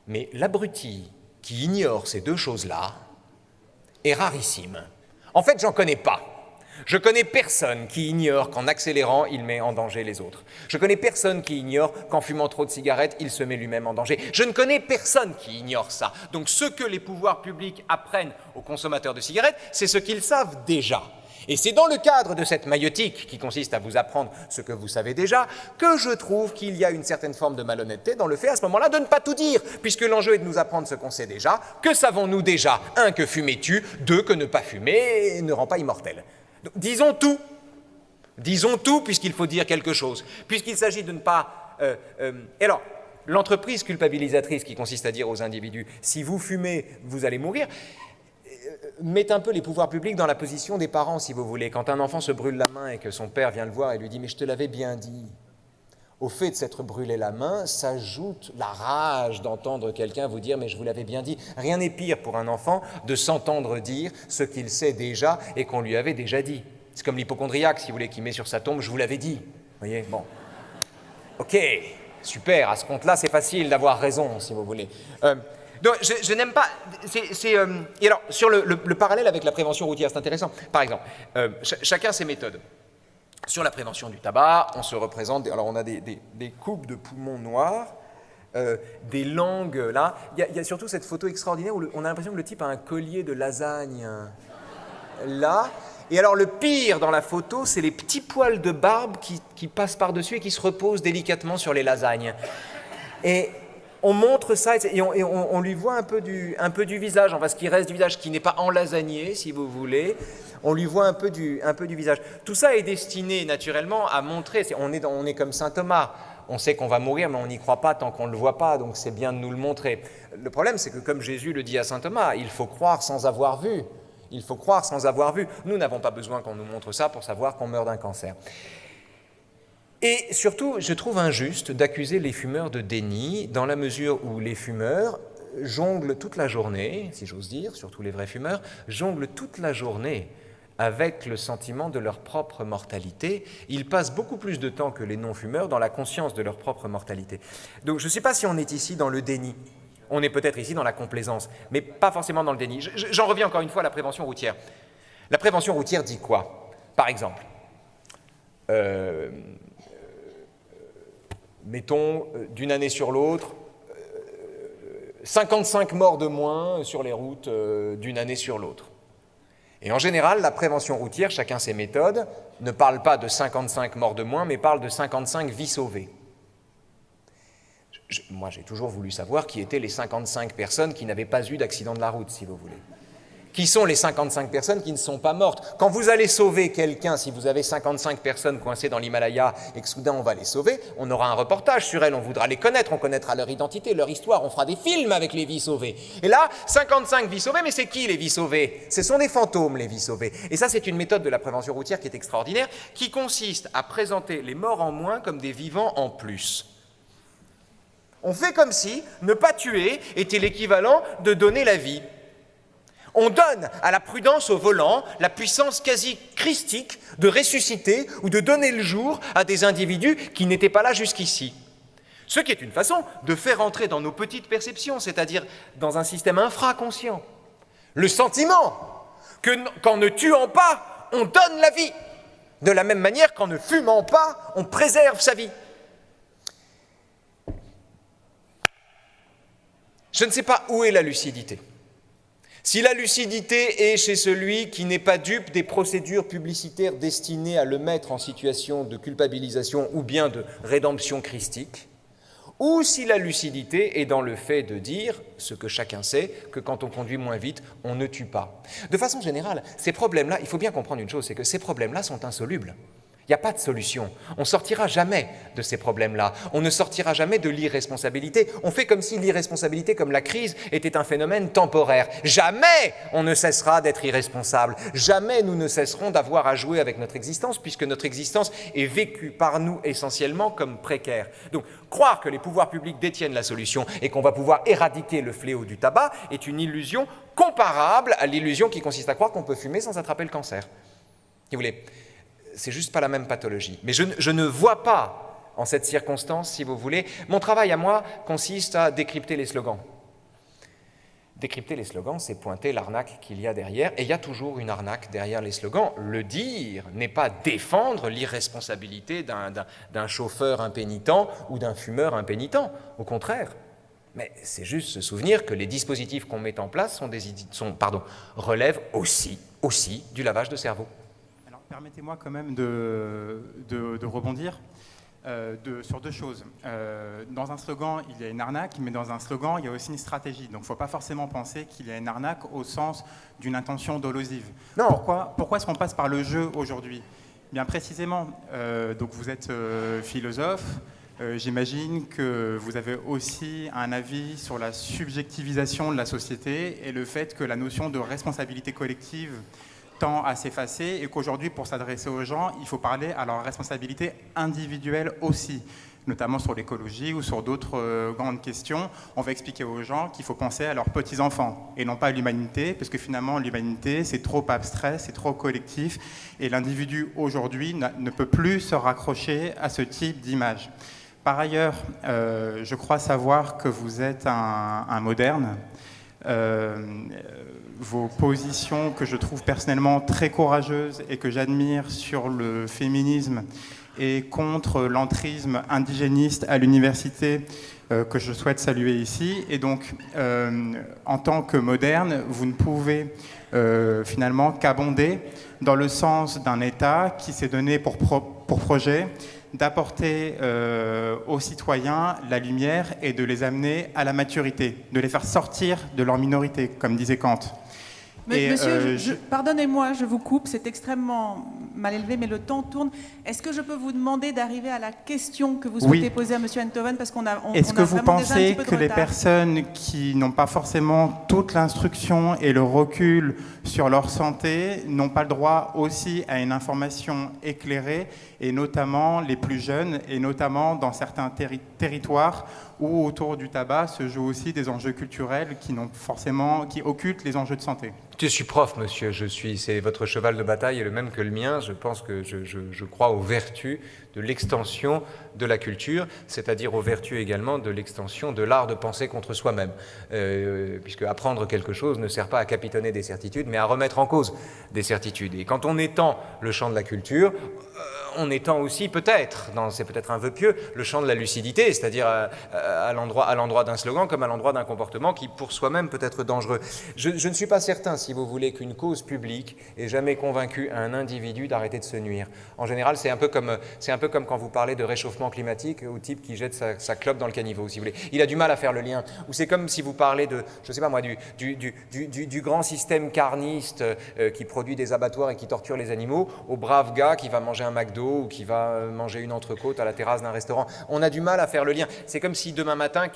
mais l'abruti qui ignore ces deux choses-là est rarissime. En fait, j'en connais pas. Je connais personne qui ignore qu'en accélérant, il met en danger les autres. Je connais personne qui ignore qu'en fumant trop de cigarettes, il se met lui-même en danger. Je ne connais personne qui ignore ça. Donc ce que les pouvoirs publics apprennent aux consommateurs de cigarettes, c'est ce qu'ils savent déjà. Et c'est dans le cadre de cette maïeutique qui consiste à vous apprendre ce que vous savez déjà que je trouve qu'il y a une certaine forme de malhonnêteté dans le fait à ce moment-là de ne pas tout dire, puisque l'enjeu est de nous apprendre ce qu'on sait déjà. Que savons-nous déjà? 1, que fumer tue, 2, que ne pas fumer ne rend pas immortel. Donc, disons tout puisqu'il faut dire quelque chose, puisqu'il s'agit de ne pas... Et alors, l'entreprise culpabilisatrice qui consiste à dire aux individus « si vous fumez, vous allez mourir », met un peu les pouvoirs publics dans la position des parents, si vous voulez. Quand un enfant se brûle la main et que son père vient le voir et lui dit « mais je te l'avais bien dit », au fait de s'être brûlé la main, s'ajoute la rage d'entendre quelqu'un vous dire « mais je vous l'avais bien dit ». Rien n'est pire pour un enfant de s'entendre dire ce qu'il sait déjà et qu'on lui avait déjà dit. C'est comme l'hypocondriaque, si vous voulez, qui met sur sa tombe « je vous l'avais dit ». Vous voyez, bon. Ok, super, à ce compte-là, c'est facile d'avoir raison, si vous voulez. Donc, je n'aime pas... Et alors, sur le parallèle avec la prévention routière, c'est intéressant. Par exemple, chacun ses méthodes. Sur la prévention du tabac, on se représente... Alors, on a des coupes de poumons noirs, des langues, là. Il y a surtout cette photo extraordinaire où on a l'impression que le type a un collier de lasagne, là. Et alors, le pire dans la photo, c'est les petits poils de barbe qui passent par-dessus et qui se reposent délicatement sur les lasagnes. Et... on montre ça et on lui voit un peu du visage, enfin ce qui reste du visage, qui n'est pas enlasagné, si vous voulez. On lui voit un peu du visage. Tout ça est destiné naturellement à montrer, on est comme saint Thomas, on sait qu'on va mourir, mais on n'y croit pas tant qu'on ne le voit pas, donc c'est bien de nous le montrer. Le problème, c'est que comme Jésus le dit à saint Thomas, il faut croire sans avoir vu. Il faut croire sans avoir vu. Nous n'avons pas besoin qu'on nous montre ça pour savoir qu'on meurt d'un cancer. Et surtout, je trouve injuste d'accuser les fumeurs de déni dans la mesure où les fumeurs jonglent toute la journée, si j'ose dire, surtout les vrais fumeurs, jonglent toute la journée avec le sentiment de leur propre mortalité. Ils passent beaucoup plus de temps que les non-fumeurs dans la conscience de leur propre mortalité. Donc je ne sais pas si on est ici dans le déni. On est peut-être ici dans la complaisance, mais pas forcément dans le déni. J'en reviens encore une fois à la prévention routière. La prévention routière dit quoi? Par exemple, mettons, d'une année sur l'autre, 55 morts de moins sur les routes d'une année sur l'autre. Et en général, la prévention routière, chacun ses méthodes, ne parle pas de 55 morts de moins, mais parle de 55 vies sauvées. Moi, j'ai toujours voulu savoir qui étaient les 55 personnes qui n'avaient pas eu d'accident de la route, si vous voulez. Qui sont les 55 personnes qui ne sont pas mortes? Quand vous allez sauver quelqu'un, si vous avez 55 personnes coincées dans l'Himalaya et que soudain on va les sauver, on aura un reportage sur elles, on voudra les connaître, on connaîtra leur identité, leur histoire, on fera des films avec les vies sauvées. Et là, 55 vies sauvées, mais c'est qui les vies sauvées? Ce sont des fantômes, les vies sauvées. Et ça, c'est une méthode de la prévention routière qui est extraordinaire, qui consiste à présenter les morts en moins comme des vivants en plus. On fait comme si ne pas tuer était l'équivalent de donner la vie. On donne à la prudence au volant la puissance quasi christique de ressusciter ou de donner le jour à des individus qui n'étaient pas là jusqu'ici. Ce qui est une façon de faire entrer dans nos petites perceptions, c'est-à-dire dans un système infraconscient, le sentiment qu'en ne tuant pas, on donne la vie. De la même manière qu'en ne fumant pas, on préserve sa vie. Je ne sais pas où est la lucidité. Si la lucidité est chez celui qui n'est pas dupe des procédures publicitaires destinées à le mettre en situation de culpabilisation ou bien de rédemption christique, ou si la lucidité est dans le fait de dire, ce que chacun sait, que quand on conduit moins vite, on ne tue pas. De façon générale, ces problèmes-là, il faut bien comprendre une chose, c'est que ces problèmes-là sont insolubles. Il n'y a pas de solution. On ne sortira jamais de ces problèmes-là. On ne sortira jamais de l'irresponsabilité. On fait comme si l'irresponsabilité, comme la crise, était un phénomène temporaire. Jamais on ne cessera d'être irresponsable. Jamais nous ne cesserons d'avoir à jouer avec notre existence, puisque notre existence est vécue par nous essentiellement comme précaire. Donc, croire que les pouvoirs publics détiennent la solution et qu'on va pouvoir éradiquer le fléau du tabac est une illusion comparable à l'illusion qui consiste à croire qu'on peut fumer sans attraper le cancer. Si vous voulez, c'est juste pas la même pathologie. Mais je ne vois pas, en cette circonstance, si vous voulez, mon travail à moi consiste à décrypter les slogans. Décrypter les slogans, c'est pointer l'arnaque qu'il y a derrière, et il y a toujours une arnaque derrière les slogans. Le dire n'est pas défendre l'irresponsabilité d'un chauffeur impénitent ou d'un fumeur impénitent, au contraire. Mais c'est juste se souvenir que les dispositifs qu'on met en place relèvent aussi du lavage de cerveau. Permettez-moi quand même de rebondir sur deux choses. Dans un slogan, il y a une arnaque, mais dans un slogan, il y a aussi une stratégie. Donc il ne faut pas forcément penser qu'il y a une arnaque au sens d'une intention dolosive. Non. Pourquoi est-ce qu'on passe par le jeu aujourd'hui? Bien précisément, donc vous êtes philosophe. J'imagine que vous avez aussi un avis sur la subjectivisation de la société et le fait que la notion de responsabilité collective tend à s'effacer et qu'aujourd'hui, pour s'adresser aux gens, il faut parler à leur responsabilité individuelle aussi, notamment sur l'écologie ou sur d'autres grandes questions. On va expliquer aux gens qu'il faut penser à leurs petits-enfants et non pas à l'humanité, parce que finalement, l'humanité, c'est trop abstrait, c'est trop collectif, et l'individu, aujourd'hui, ne peut plus se raccrocher à ce type d'image. Par ailleurs, je crois savoir que vous êtes un moderne. Vos positions que je trouve personnellement très courageuses et que j'admire sur le féminisme et contre l'entrisme indigéniste à l'université que je souhaite saluer ici. Et donc, en tant que moderne, vous ne pouvez finalement qu'abonder dans le sens d'un État qui s'est donné pour projet d'apporter aux citoyens la lumière et de les amener à la maturité, de les faire sortir de leur minorité, comme disait Kant. Monsieur, pardonnez-moi, je vous coupe, c'est extrêmement mal élevé, mais le temps tourne. Est-ce que je peux vous demander d'arriver à la question que vous souhaitez poser à Monsieur Enthoven, parce qu'on a Est-ce que vous pensez que les retard. personnes qui n'ont pas forcément toute l'instruction et le recul sur leur santé n'ont pas le droit aussi à une information éclairée, et notamment les plus jeunes, et notamment dans certains territoires où autour du tabac se jouent aussi des enjeux culturels qui occultent les enjeux de santé? Je suis prof, monsieur, c'est votre cheval de bataille est le même que le mien. Je pense que je crois aux vertus de l'extension de la culture, c'est-à-dire aux vertus également de l'extension de l'art de penser contre soi-même. Puisque apprendre quelque chose ne sert pas à capitonner des certitudes, mais à remettre en cause des certitudes. Et quand on étend le champ de la culture, on étend aussi peut-être, c'est peut-être un vœu pieux, le champ de la lucidité, c'est-à-dire à l'endroit d'un slogan comme à l'endroit d'un comportement qui pour soi-même peut être dangereux. Je ne suis pas certain, si vous voulez, qu'une cause publique ait jamais convaincu un individu d'arrêter de se nuire. En général, c'est un peu comme quand vous parlez de réchauffement climatique au type qui jette sa clope dans le caniveau, si vous voulez. Il a du mal à faire le lien. Ou c'est comme si vous parlez de, je sais pas moi, du grand système carniste qui produit des abattoirs et qui torture les animaux, au brave gars qui va manger un McDo ou qui va manger une entrecôte à la terrasse d'un restaurant. On a du mal à faire le lien. C'est comme si demain matin,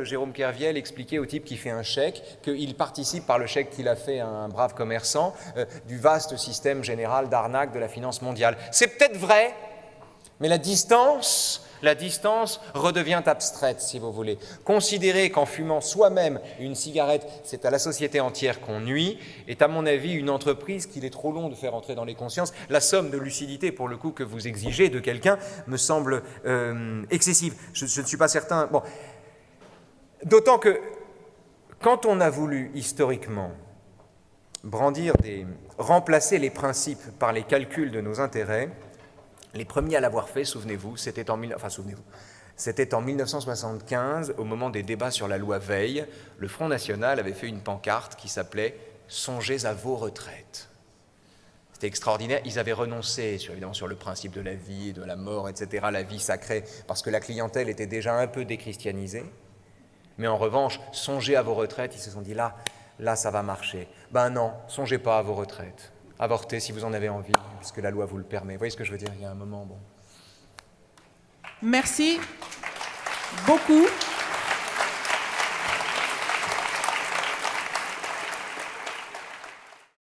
Jérôme Kerviel expliquait au type qui fait un chèque qu'il participe par le chèque qu'il a fait à un brave commerçant du vaste système général d'arnaque de la finance mondiale. C'est peut-être vrai, mais la distance redevient abstraite, si vous voulez. Considérer qu'en fumant soi-même une cigarette, c'est à la société entière qu'on nuit, est à mon avis une entreprise qu'il est trop long de faire entrer dans les consciences. La somme de lucidité, pour le coup, que vous exigez de quelqu'un me semble excessive. Je ne suis pas certain. Bon. D'autant que, quand on a voulu, historiquement, remplacer les principes par les calculs de nos intérêts, les premiers à l'avoir fait, souvenez-vous, C'était en 1975, au moment des débats sur la loi Veil, le Front National avait fait une pancarte qui s'appelait « Songez à vos retraites ». C'était extraordinaire. Ils avaient renoncé, évidemment, sur le principe de la vie et de la mort, etc., la vie sacrée, parce que la clientèle était déjà un peu déchristianisée. Mais en revanche, songez à vos retraites, ils se sont dit là, ça va marcher. Ben non, songez pas à vos retraites. Avortez si vous en avez envie, puisque la loi vous le permet. Vous voyez ce que je veux dire? Il y a un moment, bon. Merci beaucoup.